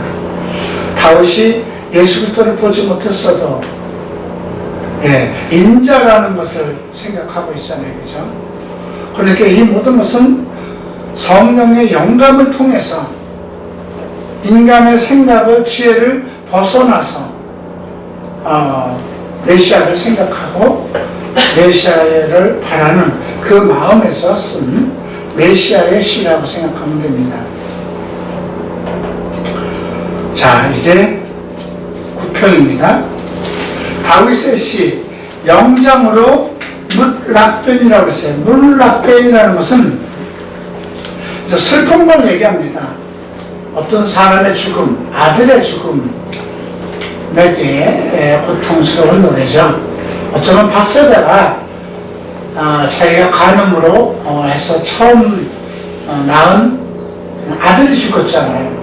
다윗이 예수 그리스도를 보지 못했어도 인자라는 것을 생각하고 있잖아요. 그죠? 그러니까 이 모든 것은 성령의 영감을 통해서 인간의 생각을, 지혜를 벗어나서 메시아를 생각하고 메시아를 바라는 그 마음에서 쓴 메시아의 시라고 생각하면 됩니다. 자, 이제 9편입니다. 다윗의 시, 영장으로 뭇랍벤이라고 했어요. 뭇랍벤이라는 것은 슬픈 걸 얘기합니다. 어떤 사람의 죽음, 아들의 죽음에 대해 고통스러운 노래죠. 어쩌면 밧세바가 자기가 간음으로 해서 처음 낳은 아들이 죽었잖아요.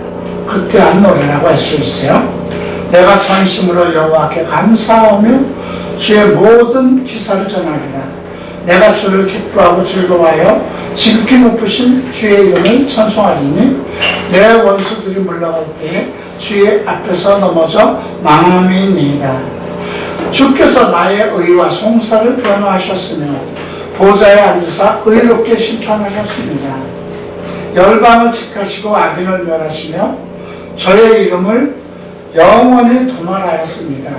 그때 한 노래라고 할 수 있어요. 내가 전심으로 여호와께 감사하며 주의 모든 기사를 전하리라. 내가 주를 기뻐하고 즐거워하여 지극히 높으신 주의 이름을 찬송하리니 내 원수들이 물러갈 때에 주의 앞에서 넘어져 망함이니이다. 주께서 나의 의와 송사를 변화하셨으며 보좌에 앉으사 의롭게 심판하셨습니다. 열방을 책하시고 악인을 멸하시며 저의 이름을 영원히 도말하였습니다.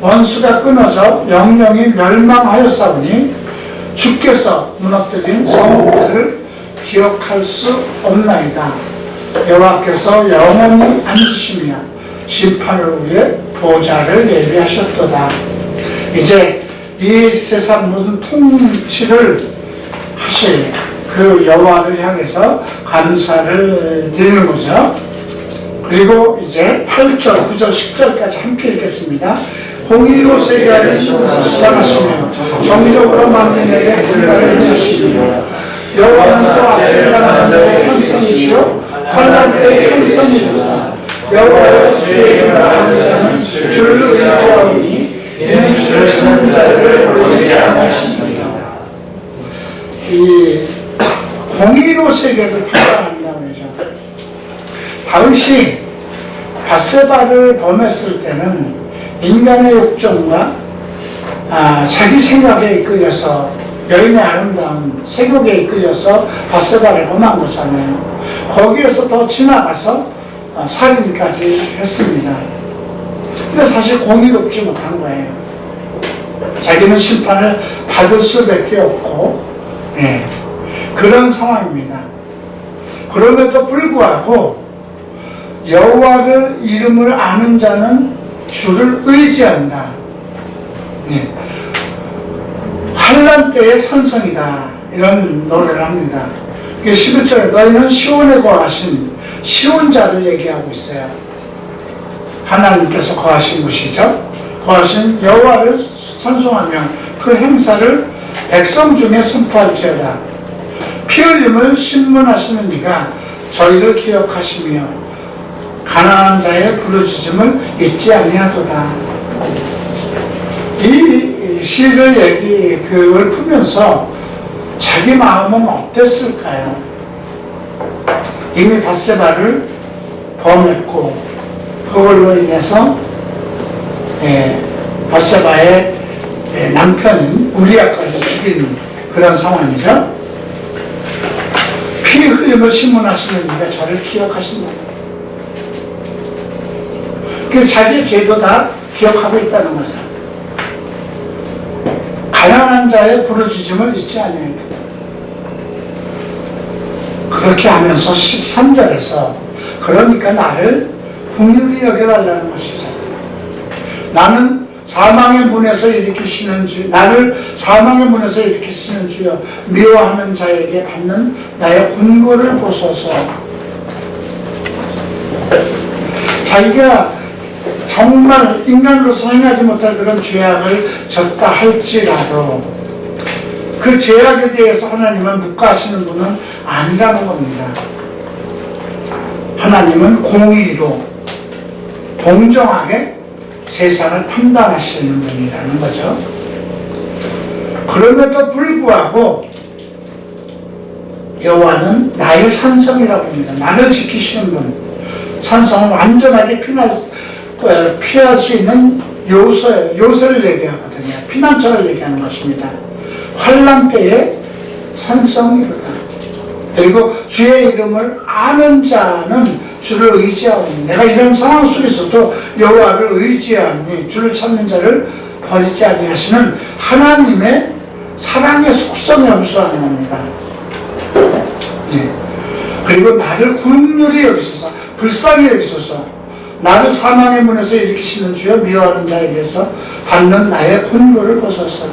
원수가 끊어져 영영이 멸망하였사오니 주께서 무너뜨린 성읍들을 기억할 수 없나이다. 여호와께서 영원히 앉으시며 심판을 위해 보좌를 예비하셨도다. 이제 이 세상 모든 통치를 하실 그 그 여호와를 향해서 감사를 드리는 거죠. 그리고 이제 8절, 9절, 10절까지 함께 읽겠습니다. 공의로 세계를 주장하시며 정적으로 만민에게 분단을 하시며 여호와는 또 앞세상 자의 산성이시오 환난 때의 산성이로다. 여호와여 주의 이름을 아는 자는 주를 의지하오니 이는 주를 찾는 자들을 모르지 않으십니다. 이 공의로 세계를 판단한다고 하죠. 다윗이 밧세바를 범했을 때는 인간의 욕정과 자기 생각에 이끌려서 여인의 아름다운 색욕에 이끌려서 밧세바를 범한 거잖아요. 거기에서 더 지나가서 살인까지 했습니다. 근데 사실 공의롭지 못한 거예요. 자기는 심판을 받을 수밖에 없고 그런 상황입니다. 그럼에도 불구하고 여호와를 이름을 아는 자는 주를 의지한다. 환난 때의 선성이다. 이런 노래를 합니다. 11절에 너희는 시온에 거하신 시온자를 얘기하고 있어요. 하나님께서 거하신 곳이죠. 거하신 여호와를 찬송하며 그 행사를 백성 중에 선포할지어다. 피 흘림을 신문하시는 이가 저희를 기억하시며 가난한 자의 부르짖음을 잊지 아니하도다. 이 시를 그걸 풀면서 자기 마음은 어땠을까요? 이미 밧세바를 범했고 그걸로 인해서 밧세바의 남편인 우리아까지 죽이는 그런 상황이죠. 피 흘림을 신문하시는 이가 저를 기억하신다. 그 자기의 죄도 다 기억하고 있다는 거죠. 가난한 자의 부르짖음을 잊지 아니하리라. 그렇게 하면서 13절에서 그러니까 나를 긍휼히 여겨달라는 것이죠. 나는 사망의 문에서 일으키시는 주, 나를 사망의 문에서 일으키시는 주여 미워하는 자에게 받는 나의 곤고를 보소서. 자기가 정말 인간으로서 행하지 못할 그런 죄악을 졌다 할지라도 그 죄악에 대해서 하나님은 묵과하시는 분은 아니라는 겁니다. 하나님은 공의로 공정하게 세상을 판단하시는 분이라는 거죠. 그럼에도 불구하고 여호와는 나의 산성이라고 합니다. 나를 지키시는 분. 산성은 완전하게 피할 수 있는 요새를 얘기하거든요. 피난처를 얘기하는 것입니다. 환난 때의 산성이로다. 그리고 주의 이름을 아는 자는 주를 의지하오니 내가 이런 상황 속에서도 여호와를 의지하니 주를 찾는 자를 버리지 아니하시는 하나님의 사랑의 속성에 함수하는 겁니다. 그리고 나를 긍휼히 여기소서 불쌍히 여기소서 나를 사망의 문에서 일으키시는 주여 미워하는 자에게서 받는 나의 곤고를 보소서.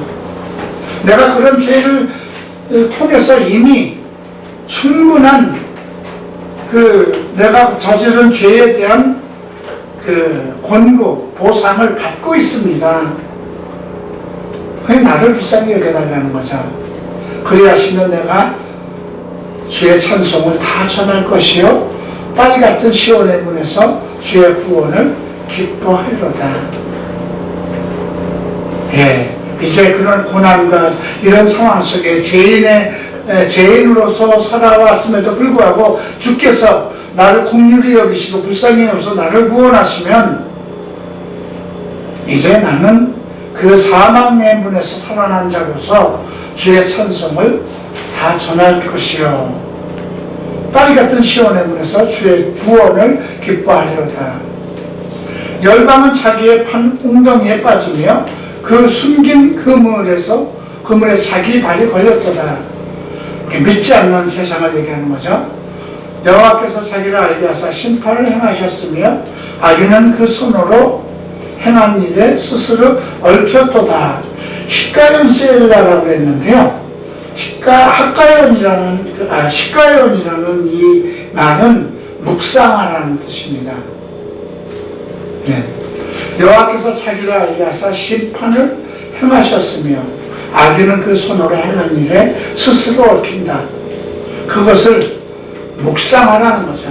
내가 그런 죄를 통해서 이미 충분한 내가 저지른 죄에 대한 곤고, 보상을 받고 있습니다. 그게 나를 불쌍히 여겨달라는 거죠. 그리하시면 내가 주의 찬송을 다 전할 것이요 딸 같은 시온의 문에서 주의 구원을 기뻐하리로다. 이제 그런 고난과 이런 상황 속에 죄인으로서 살아왔음에도 불구하고 주께서 나를 긍휼히 여기시고 불쌍히 여기서 나를 구원하시면 이제 나는 그 사망의 문에서 살아난 자로서 주의 찬송을 다 전할 것이요 딸 같은 시온의 문에서 주의 구원을 기뻐하리로다. 열방은 자기의 웅덩이에 빠지며 그 숨긴 그물에 자기 발이 걸렸도다. 믿지 않는 세상을 얘기하는 거죠. 여호와께서 자기를 알게 하사 심판을 행하셨으며 악인은 그 손으로 행한 일에 스스로 얽혔도다. 히카연세일라라고 했는데요. 식가연이라는 이 말은 묵상하라는 뜻입니다. 네. 여호와께서 자기를 알게 하사 심판을 행하셨으며 악인은 그 손으로 행한 일에 스스로 얽힌다. 그것을 묵상하라는 거죠.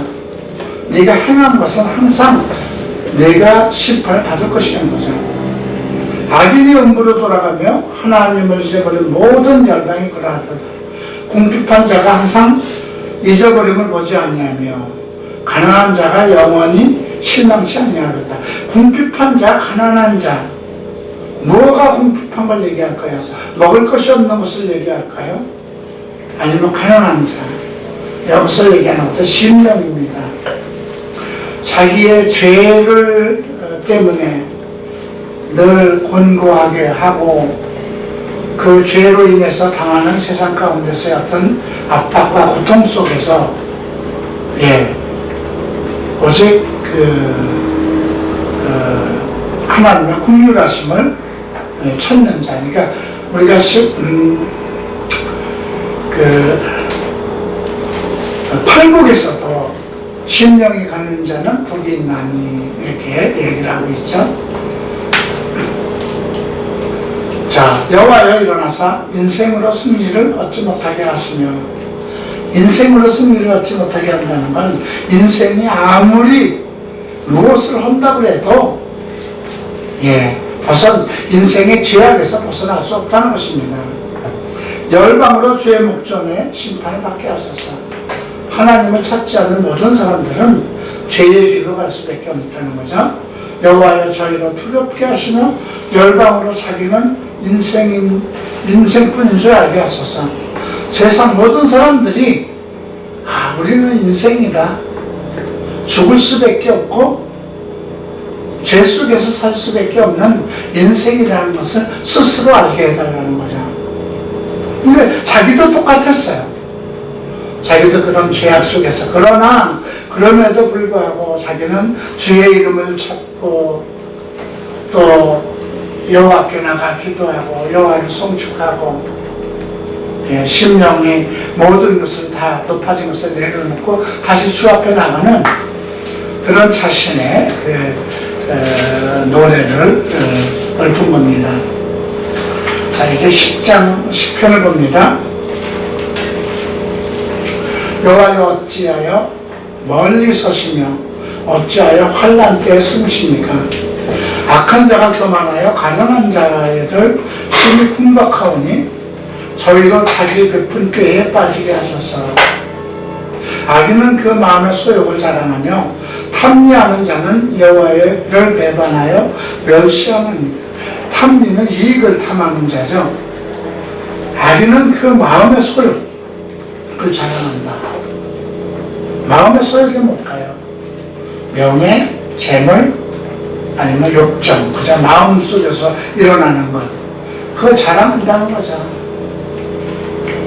네가 행한 것은 항상 네가 심판을 받을 것이라는 거죠. 악인이 음부로 돌아가며 하나님을 잊어버린 모든 열방이 그러하도다. 궁핍한 자가 항상 잊어버림을 보지 아니하며 가난한 자가 영원히 실망치 아니하리로다. 궁핍한 자, 가난한 자, 뭐가 궁핍한 걸 얘기할까요? 먹을 것이 없는 것을 얘기할까요? 아니면 가난한 자, 여기서 얘기하는 것도 심령입니다. 자기의 죄를 때문에 늘 곤고하게 하고 그 죄로 인해서 당하는 세상 가운데서의 어떤 압박과 고통 속에서 오직 하나님의 긍휼하심을 찾는 자. 그러니까 우리가 팔복에서도 심령이 가는 자는 복이 있나니 이렇게 얘기를 하고 있죠. 자, 여호와여 일어나사 인생으로 승리를 얻지 못하게 하시며, 인생으로 승리를 얻지 못하게 한다는 건 인생이 아무리 무엇을 한다고 해도 인생의 죄악에서 벗어날 수 없다는 것입니다. 열방으로 죄의 목전에 심판을 받게 하소서. 하나님을 찾지 않는 모든 사람들은 죄의 길로 갈 수밖에 없다는 거죠. 여호와여 저희로 두렵게 하시며 열방으로 자기는 인생뿐인 줄 알게 하소서. 세상 모든 사람들이 우리는 인생이다, 죽을 수밖에 없고 죄 속에서 살 수밖에 없는 인생이라는 것을 스스로 알게 해달라는 거죠. 근데 자기도 똑같았어요. 자기도 그런 죄악 속에서. 그러나 그럼에도 불구하고 자기는 주의 이름을 찾고 또 여호와께 나가 기도하고 여호와를 송축하고 심령이 모든 것을 다 높아진 것을 내려놓고 다시 주 앞에 나가는 그런 자신의 노래를 읊은 겁니다. 자, 이제 10장 10편을 봅니다. 여호와여 어찌하여 멀리 서시며 어찌하여 환난 때에 숨으십니까? 악한 자가 교만하여 가련한 자애들 심히 궁박하오니 저희로 자기 베푼 꾀에 빠지게 하소서. 악인은 그 마음의 소욕을 자랑하며 탐리하는 자는 여호와를 배반하여 멸시하는, 탐리는 이익을 탐하는 자죠. 악인은 그 마음의 소욕을 자랑한다. 마음의 소욕이 뭘까요? 명예, 재물, 아니면 욕정, 그저 마음 속에서 일어나는 것, 그걸 자랑한다는 거죠.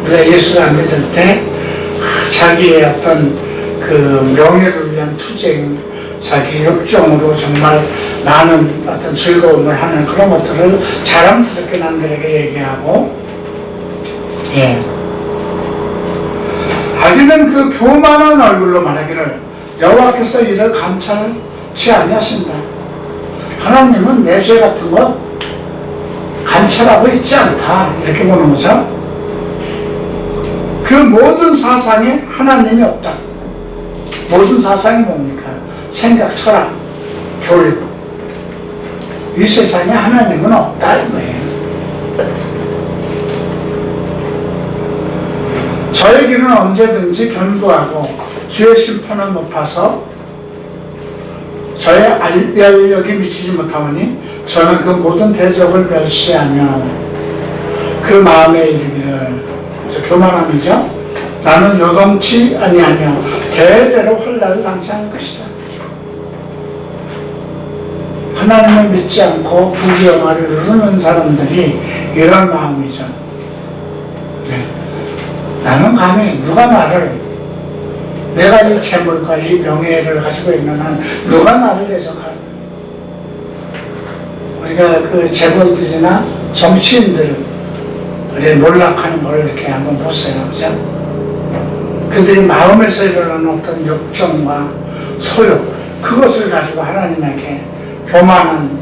우리가 예수를 안 믿을 때 자기의 어떤 그 명예를 위한 투쟁, 자기 욕정으로 정말 많은 어떤 즐거움을 하는 그런 것들을 자랑스럽게 남들에게 얘기하고, 악인은 그 교만한 얼굴로 말하기를 여호와께서 이를 감찰치 아니하신다. 하나님은 내 죄 같은 거 감찰하고 있지 않다, 이렇게 보는 거죠. 그 모든 사상에 하나님이 없다. 모든 사상이 뭡니까? 생각, 철학, 교육. 이 세상에 하나님은 없다 이거예요. 저의 길은 언제든지 견고하고 주의 심판은 높아서 저의 알력이 미치지 못하오니 저는 그 모든 대적을 멸시하며 그 마음에 이르기를, 교만함이죠. 나는 요동치 아니하며 대대로 혼란을 당치하는 것이다. 하나님을 믿지 않고 부귀영화를 누르는 사람들이 이런 마음이죠. 나는 감히 누가 나를, 내가 이 재물과 이 명예를 가지고 있는 한 누가 나를 대적할까? 우리가 그 재벌들이나 정치인들 우리 몰락하는 걸 이렇게 한번 보세요. 그죠? 그들이 마음에서 일어나는 어떤 욕정과 소욕, 그것을 가지고 하나님에게 교만한,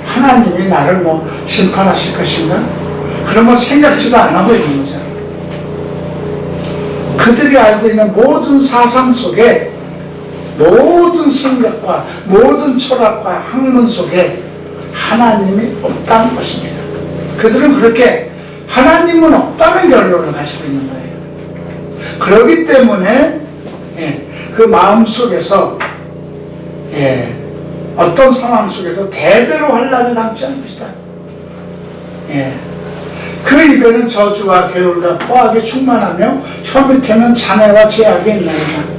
하나님이 나를 뭐 심판하실 것인가? 그런 건 생각지도 안 하고 있는 거죠. 그들이 알고 있는 모든 사상 속에, 모든 생각과 모든 철학과 학문 속에 하나님이 없다는 것입니다. 그들은 그렇게 하나님은 없다는 결론을 가지고 있는 거예요. 그렇기 때문에 그 마음 속에서 어떤 상황 속에도 대대로 환난을 당치 않는 것이다. 그 입에는 저주와 괴울과 포악이 충만하며 혀 밑에는 잔해와 죄악이 있나이다.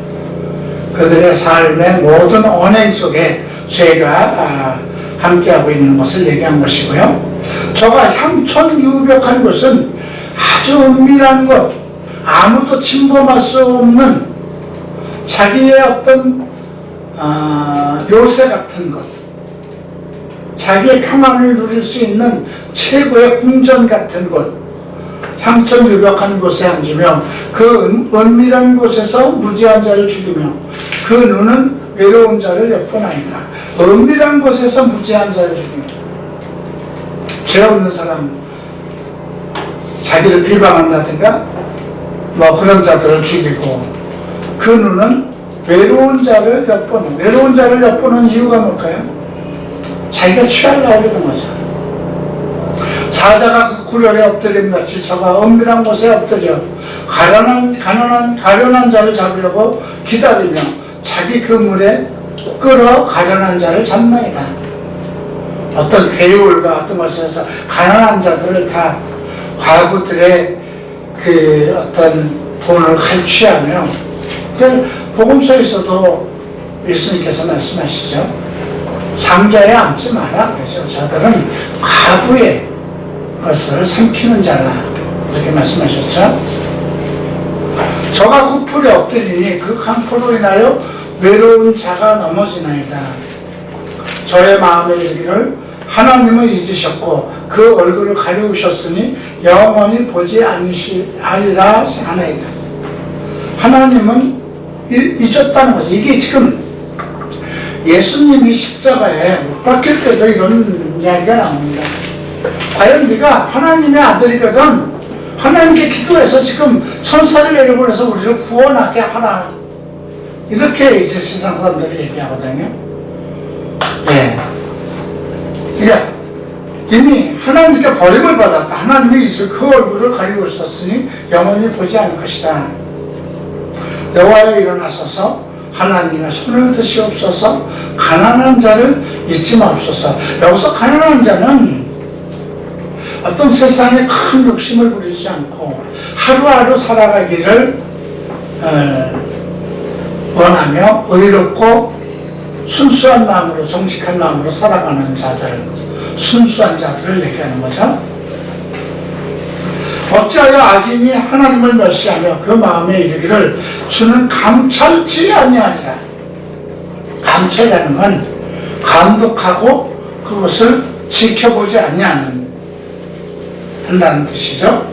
그들의 삶의 모든 언행 속에 죄가 함께하고 있는 것을 얘기한 것이고요. 저가 향천유벽한 것은 아주 은밀한 것, 아무도 침범할 수 없는 자기의 어떤 요새 같은 것, 자기의 평안을 누릴 수 있는 최고의 궁전 같은 곳, 향천유벽한 곳에 앉으며 그 은밀한 곳에서 무지한 자를 죽이며 그 눈은 외로운 자를 엿보나이다. 은밀한 곳에서 무지한 자를 죽이며, 죄 없는 사람, 자기를 비방한다든가 뭐 그런 자들을 죽이고, 그 눈은 외로운 자를 엿보는, 외로운 자를 엿보는 이유가 뭘까요? 자기가 취하려고 그러는 거죠. 사자가 그 구렬에 엎드림 같이 저가 은밀한 곳에 엎드려 가련한 자를 잡으려고 기다리며 자기 그물에 끌어 가련한 자를 잡나이다. 어떤 괴울과 어떤 것에서 가난한 자들을 다 과부들의 그 어떤 돈을 칼취하며, 복음서에서도 예수님께서 말씀하시죠. 장자에 앉지 마라 그러죠. 저들은 과부의 것을 삼키는 자라, 이렇게 말씀하셨죠. 저가 굽풀에 엎드리니 그 강포로 인하여 외로운 자가 넘어지나이다. 저의 마음에 이르기를 하나님을 잊으셨고 그 얼굴을 가리우셨으니 영원히 보지 아니하리라 하나이다. 하나님은 잊었다는 거죠. 이게 지금 예수님이 십자가에 못 박힐 때도 이런 이야기가 나옵니다. 과연 네가 하나님의 아들이거든 하나님께 기도해서 지금 천사를 내려보내서 우리를 구원하게 하라, 이렇게 이제 세상 사람들이 얘기하거든요. 그러니까 이미 하나님께 버림을 받았다. 하나님이 이제 그 얼굴을 가리고 있었으니 영원히 보지 않을 것이다. 여호와여 일어나소서 하나님의 손을 드시옵소서 가난한 자를 잊지 마옵소서. 여기서 가난한 자는 어떤 세상에 큰 욕심을 부리지 않고 하루하루 살아가기를 원하며 의롭고 순수한 마음으로, 정직한 마음으로 살아가는 자들, 순수한 자들을 얘기하는 거죠. 어찌하여 악인이 하나님을 멸시하며 그 마음에 이르기를 주는 감찰치 아니하리라. 감찰이라는 건 감독하고 그것을 지켜보지 아니하는 한다는 뜻이죠.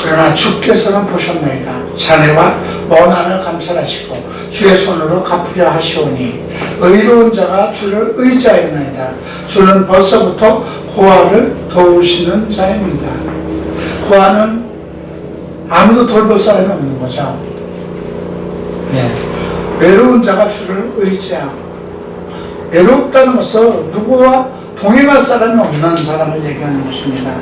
그러나 주께서는 보셨나이다. 자네와 원한을 감찰하시고 주의 손으로 갚으려 하시오니 의로운 자가 주를 의지하였나이다. 주는 벌써부터 고아를 도우시는 자입니다. 고아는 아무도 돌볼 사람이 없는 거죠. 외로운 자가 주를 의지하고, 외롭다는 것은 누구와 동행할 사람이 없는 사람을 얘기하는 것입니다.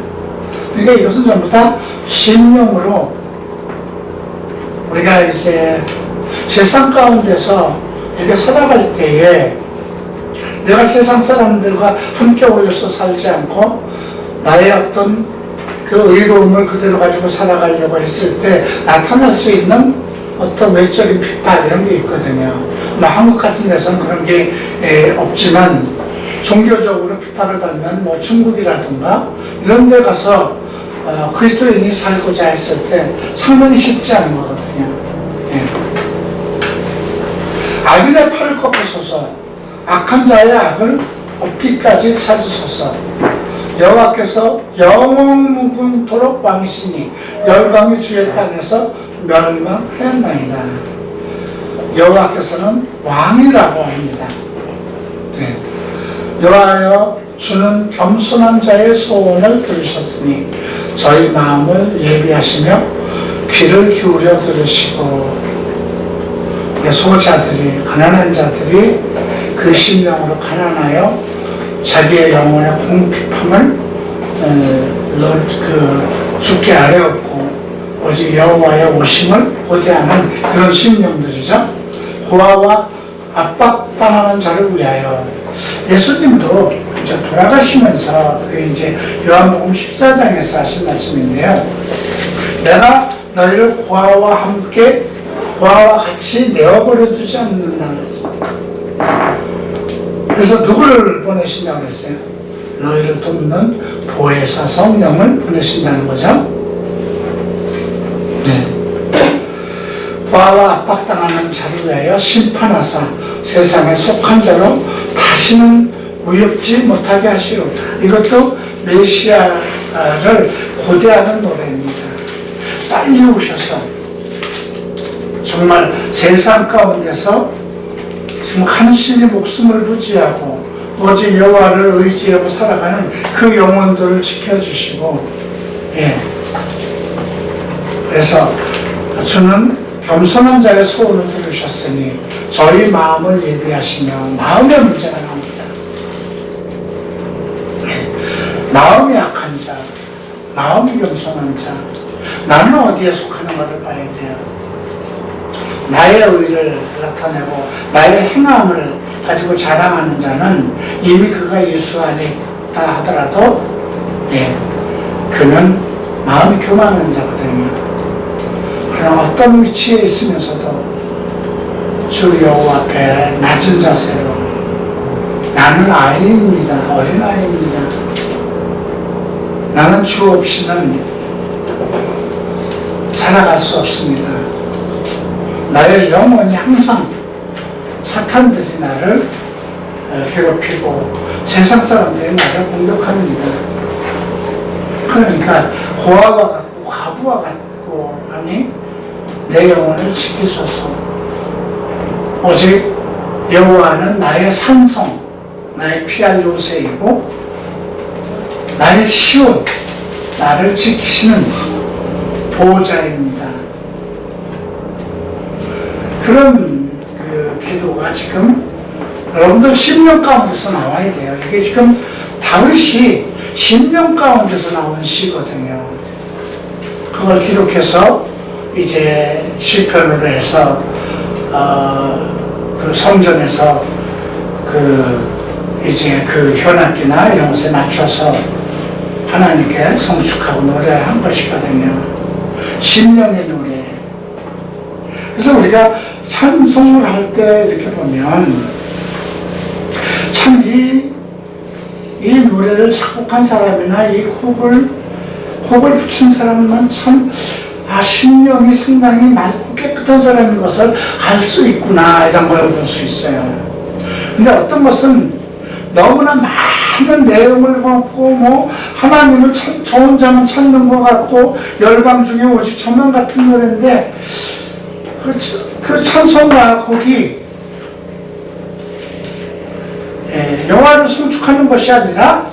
그러니까 이것은 전부 다 심령으로 우리가 이제 세상 가운데서 이렇게 살아갈 때에 내가 세상 사람들과 함께 어울려서 살지 않고 나의 어떤 그 의로움을 그대로 가지고 살아가려고 했을 때 나타날 수 있는 어떤 외적인 핍박 이런 게 있거든요. 뭐 한국 같은 데서는 그런 게 없지만 종교적으로 핍박을 받는 뭐 중국이라든가 이런 데 가서 그리스도인이 살고자 했을 때 상당히 쉽지 않은 거거든요. 악인의 팔을 꺾으소서 악한 자의 악을 없기까지 찾으소서 여호와께서 영원무궁토록 왕이시니 열방이 주의 땅에서 멸망하였나이다. 여호와께서는 왕이라고 합니다. 네. 여호와여 주는 겸손한 자의 소원을 들으셨으니 저희 마음을 예비하시며 귀를 기울여 들으시고, 소자들이, 가난한 자들이 그 심령으로 가난하여 자기의 영혼의 궁핍함을 주께 아뢰었고 오직 여호와의 오심을 고대하는 그런 심령들이죠. 고아와 압박당하는 자를 위하여. 예수님도 이제 돌아가시면서 그 이제 요한복음 14장에서 하신 말씀인데요. 내가 너희를 고아와 같이 내어버려 두지 않는다 그랬어요. 그래서 누구를 보내신다고 그랬어요? 너희를 돕는 보혜사 성령을 보내신다는 거죠. 네. 고아와 압박당하는 자를 위하여 심판하사 세상에 속한 자로 다시는 위협지 못하게 하시리로다. 이것도 메시아를 고대하는 노래입니다. 빨리 오셔서 정말 세상 가운데서 정말 간신히 목숨을 부지하고 오직 여호와를 의지하고 살아가는 그 영혼들을 지켜주시고, 예. 그래서 주는 겸손한 자의 소원을 들으셨으니 저희 마음을 예비하시며, 마음의 문제가 나옵니다. 마음이 약한 자, 마음이 겸손한 자, 나는 어디에 속하는가를 봐야 돼요. 나의 의를 나타내고 나의 행함을 가지고 자랑하는 자는 이미 그가 예수 안에 있다 하더라도, 예, 그는 마음이 교만한 자거든요. 그럼 어떤 위치에 있으면서도 주 여호와 앞에 낮은 자세로 나는 아이입니다. 어린아이입니다. 나는 주 없이는 살아갈 수 없습니다. 나의 영혼이 항상 사탄들이 나를 괴롭히고 세상 사람들이 나를 공격합니다. 그러니까 고아와 같고 과부와 같고 하니 내 영혼을 지키소서. 오직 여호와는 나의 산성, 나의 피할 요새이고 나의 시온, 나를 지키시는 보호자입니다. 그런 그 기도가 지금 여러분들 심령 가운데서 나와야 돼요. 이게 지금 다윗이 심령 가운데서 나온 시거든요. 그걸 기록해서 이제 시편으로 해서 그 성전에서 이제 그 현악기나 이런 것에 맞춰서 하나님께 성축하고 노래한 것이거든요. 심령의 노래. 그래서 우리가 찬송을 할 때 이렇게 보면 참 이 노래를 작곡한 사람이나 이 곡을 붙인 사람은 참 심령이 상당히 맑고 깨끗한 사람인 것을 알 수 있구나, 이런 걸 볼 수 있어요. 근데 어떤 것은 너무나 많은 내용을 갖고 뭐 하나님을 저 혼자만 찾는 것 같고 열방 중에 오직 저만 같은 노래인데 그 찬송가 곡이 여호와를 송축하는 것이 아니라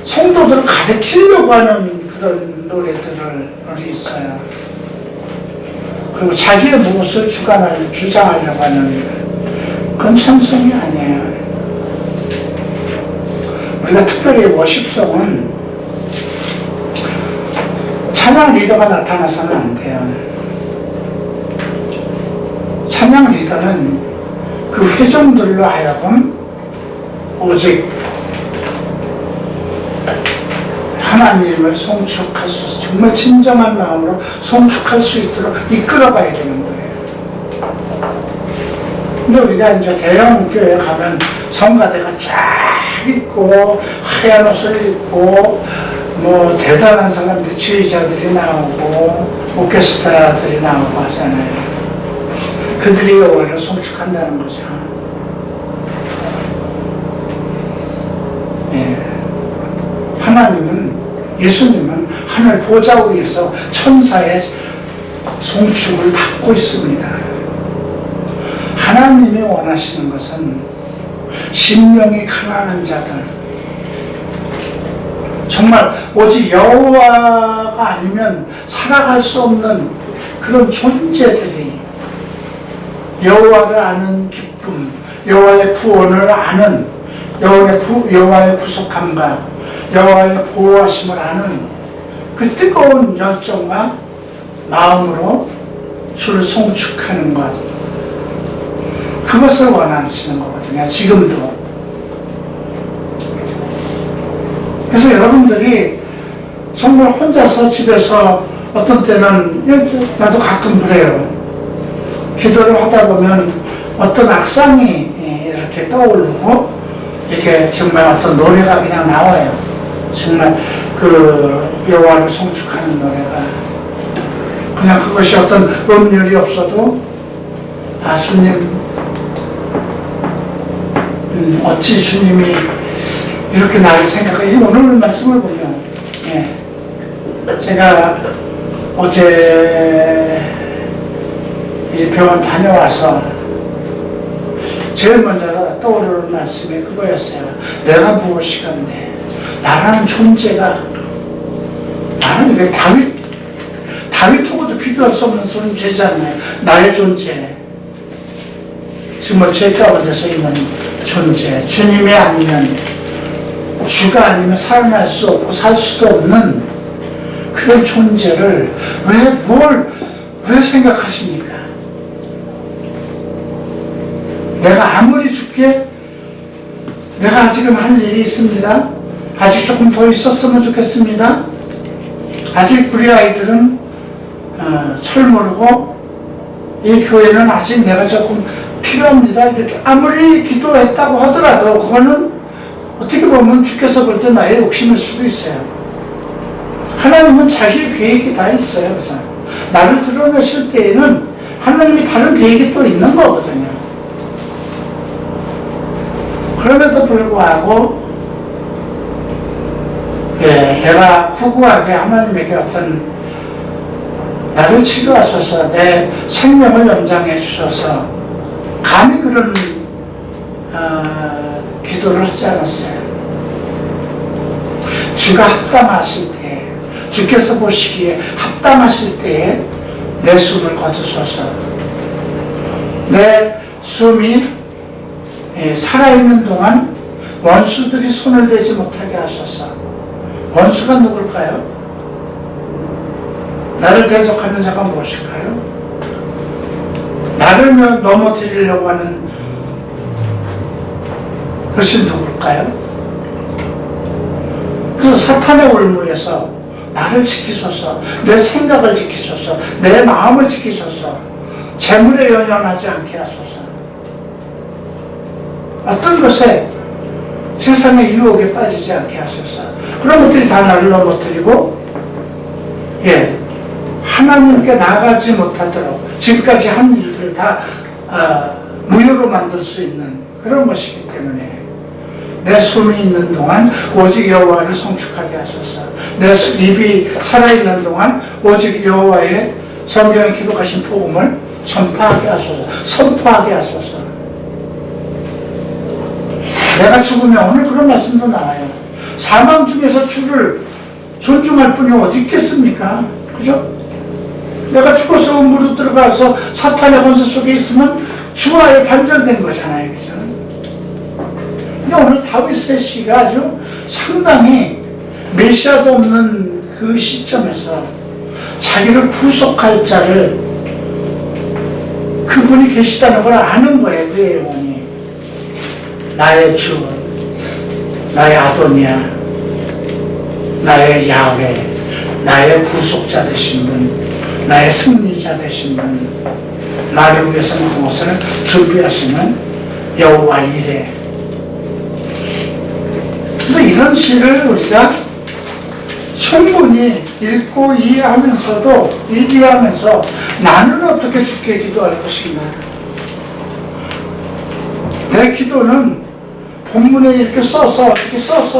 성도들을 가르치려고 하는 그런 노래들이 있어요. 그리고 자기의 무엇을 주장하려고 하는 그건 찬송이 아니에요. 우리가 특별히 워십송은 찬양 리더가 나타나서는 안 돼요. 찬양 리더는 그 회중들로 하여금 오직 하나님을 송축할 수, 정말 진정한 마음으로 송축할 수 있도록 이끌어가야 되는 거예요. 근데 우리가 이제 대형 교회 가면 성가대가 쫙 있고 하얀 옷을 입고 뭐 대단한 사람들, 지휘자들이 나오고 오케스트라들이 나오고 하잖아요. 그들이 여호와를 송축한다는 거죠. 예. 하나님은, 예수님은 하늘 보좌 위에서 천사의 송축을 받고 있습니다. 하나님이 원하시는 것은 심령이 가난한 자들, 정말 오직 여호와가 아니면 살아갈 수 없는 그런 존재들이 여호와를 아는 기쁨, 여호와의 구원을 아는, 여호와의 구속함과 여호와의 보호하심을 아는 그 뜨거운 열정과 마음으로 주를 송축하는 것, 그것을 원하시는 거거든요. 지금도. 그래서 여러분들이 정말 혼자서 집에서 어떤 때는, 나도 가끔 그래요. 기도를 하다 보면 어떤 악상이 이렇게 떠오르고 이렇게 정말 어떤 노래가 그냥 나와요. 정말 그 여호와를 송축하는 노래가, 그냥 그것이 어떤 음률이 없어도, 아, 주님, 어찌 주님이 이렇게 나를 생각해. 오늘 말씀을 보면, 예, 제가 어제 이제 병원 다녀와서 제일 먼저 떠오르는 말씀이 그거였어요. 내가 무엇이간데, 나라는 존재가, 나는 이게 다윗하고도 비교할 수 없는 존재잖아요. 나의 존재, 정말 죄 가운데서 있는 존재, 주님이 아니면, 주가 아니면 살아날 수 없고 살 수도 없는 그런 존재를 왜 생각하십니까? 내가 아무리 죽게, 내가 아직은 할 일이 있습니다. 아직 조금 더 있었으면 좋겠습니다. 아직 우리 아이들은 철모르고 이 교회는 아직 내가 조금 필요합니다. 이렇게 아무리 기도했다고 하더라도 그거는 어떻게 보면 주께서 볼 때 나의 욕심일 수도 있어요. 하나님은 자기의 계획이 다 있어요. 그래서 나를 드러내실 때에는 하나님이 다른 계획이 또 있는 거거든요. 그럼에도 불구하고, 예, 내가 구구하게 하나님에게 어떤 나를 치료하셔서 내 생명을 연장해 주셔서 감히 그런 기도를 하지 않았어요. 주가 합담하실 때, 주께서 보시기에 합담하실 때에 내 숨을 거두소서. 내 숨이 살아있는 동안 원수들이 손을 대지 못하게 하소서. 원수가 누굴까요? 나를 대적하는 자가 무엇일까요? 나를 넘어뜨리려고 하는 그것이 누굴까요? 그래서 사탄의 올무에서 나를 지키소서, 내 생각을 지키소서, 내 마음을 지키소서, 재물에 연연하지 않게 하소서. 어떤 것에 세상의 유혹에 빠지지 않게 하소서. 그런 것들이 다 나를 넘어뜨리고, 예, 하나님께 나가지 못하도록 지금까지 한 일들을 다 무효로 만들 수 있는 그런 것이기 때문에 내 숨이 있는 동안 오직 여호와를 송축하게 하소서. 내 입이 살아있는 동안 오직 여호와의 성경에 기록하신 복음을 전파하게 하소서. 선포하게 하소서. 내가 죽으면, 오늘 그런 말씀도 나와요. 사망 중에서 주를 존중할 분이 어디 있겠습니까? 그죠? 내가 죽어서 음부로 들어가서 사탄의 권세 속에 있으면 주와의 단절된 거잖아요. 그죠? 근데 오늘 다윗의 시가 아주 상당히 메시아도 없는 그 시점에서 자기를 구속할 자를, 그분이 계시다는 걸 아는 거예요. 그의 영혼이. 나의 주, 나의 아도니아, 나의 야훼, 나의 구속자 되신 분, 나의 승리자 되신 분, 나를 위해서 모든 것을 준비하시는 여호와 이레. 그래서 이런 시를 우리가 충분히 읽고 이해하면서 나는 어떻게 주께 기도할 것인가. 내 기도는 본문에 이렇게 써서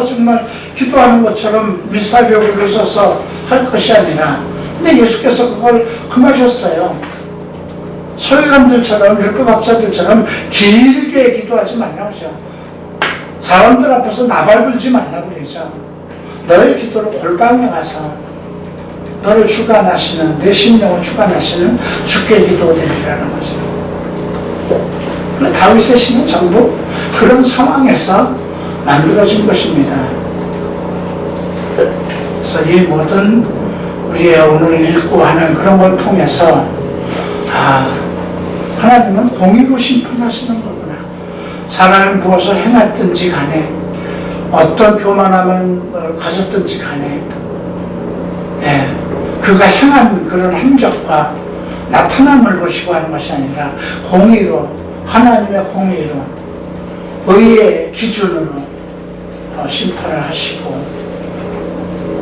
정말 기도하는 것처럼 미사벽을 써서 할 것이 아니라, 근데 예수께서 그걸 금하셨어요. 서기관들처럼 율법학자들처럼 길게 기도하지 말라고 하죠. 사람들 앞에서 나발불지 말라고 그러죠. 너의 기도를 골방에 가서 너를 주관하시는, 내 심령을 주관하시는 주께 기도드리라는 거죠. 다윗의 시는 전부 그런 상황에서 만들어진 것입니다. 그래서 이 모든 우리의 오늘 읽고 하는 그런 걸 통해서 하나님은 공의로 심판하시는 거구나. 사람이 무엇을 행했든지 간에, 어떤 교만함을 가졌든지 간에, 그가 행한 그런 행적과 나타남을 보시고 하는 것이 아니라 공의로, 하나님의 공의로, 의의 기준으로 심판을 하시고,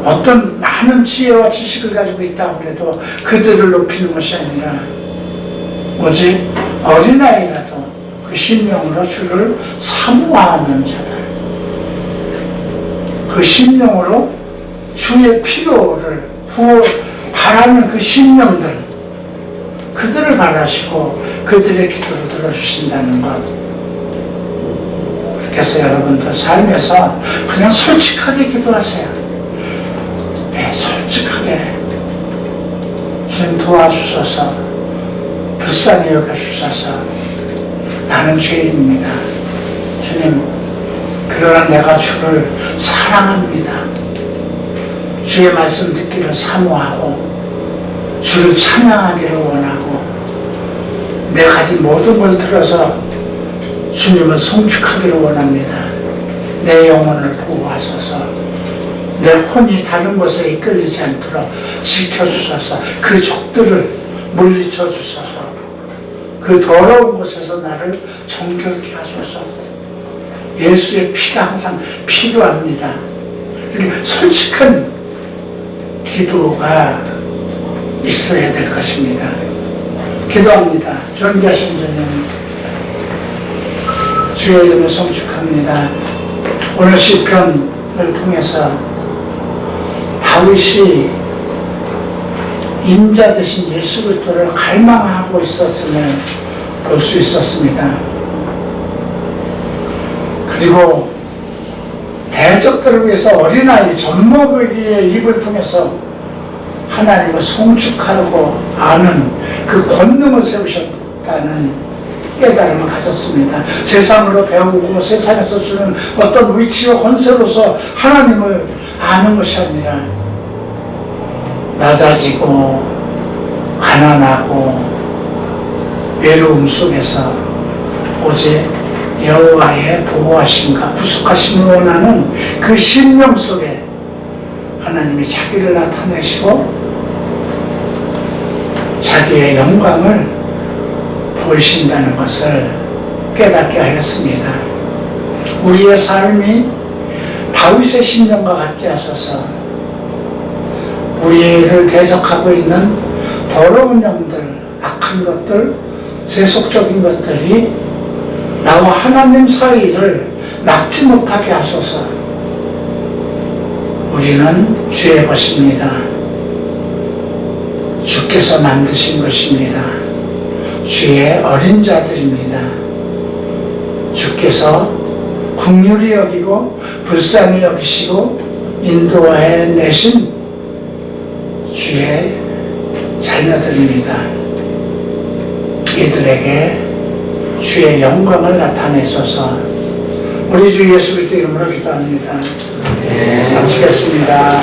어떤 많은 지혜와 지식을 가지고 있다고 해도 그들을 높이는 것이 아니라 오직 어린아이라도 그 심령으로 주를 사모하는 자들, 그 심령으로 주의 필요를 바라는 그 심령들, 그들을 바라시고 그들의 기도를 들어주신다는 것. 그렇게 해서 여러분들 삶에서 그냥 솔직하게 기도하세요. 솔직하게 주님 도와주소서, 불쌍히 여겨주소서, 나는 죄인입니다. 주님, 그러나 내가 주를 사랑합니다. 주의 말씀 듣기를 사모하고 주를 찬양하기를 원하고, 내가 가진 모든 걸 들어서 주님을 성축하기를 원합니다. 내 영혼을 보호하소서, 내 혼이 다른 곳에 이끌리지 않도록 지켜주소서, 그 적들을 물리쳐 주소서, 그 더러운 곳에서 나를 정결케 하소서. 예수의 피가 항상 필요합니다. 이렇게 솔직한 기도가 있어야 될 것입니다. 기도합니다. 존귀하신 주님, 주의 이름을 성축합니다. 오늘 시편을 통해서 다윗이 인자 되신 예수 그리스도를 갈망하고 있었음을 볼 수 있었습니다. 그리고 대적들을 위해서 어린아이 젖먹이의 입을 통해서 하나님을 송축하고 아는 그 권능을 세우셨다는 깨달음을 가졌습니다. 세상으로 배우고 세상에서 주는 어떤 위치와 권세로서 하나님을 아는 것이 아니라 낮아지고 가난하고 외로움 속에서 오직 여호와의 보호하심과 구속하심을 원하는 그 심령 속에 하나님이 자기를 나타내시고 자기의 영광을 보이신다는 것을 깨닫게 하였습니다. 우리의 삶이 다윗의 심령과 같게 하소서. 우리를 대적하고 있는 더러운 영들, 악한 것들, 세속적인 것들이 나와 하나님 사이를 막지 못하게 하소서. 우리는 주의 것입니다. 주께서 만드신 것입니다. 주의 어린 자들입니다. 주께서 긍휼히 여기고 불쌍히 여기시고 인도해 내신 주의 자녀들입니다. 이들에게 주의 영광을 나타내소서. 우리 주 예수 그리스도 이름으로 기도합니다. 마치겠습니다.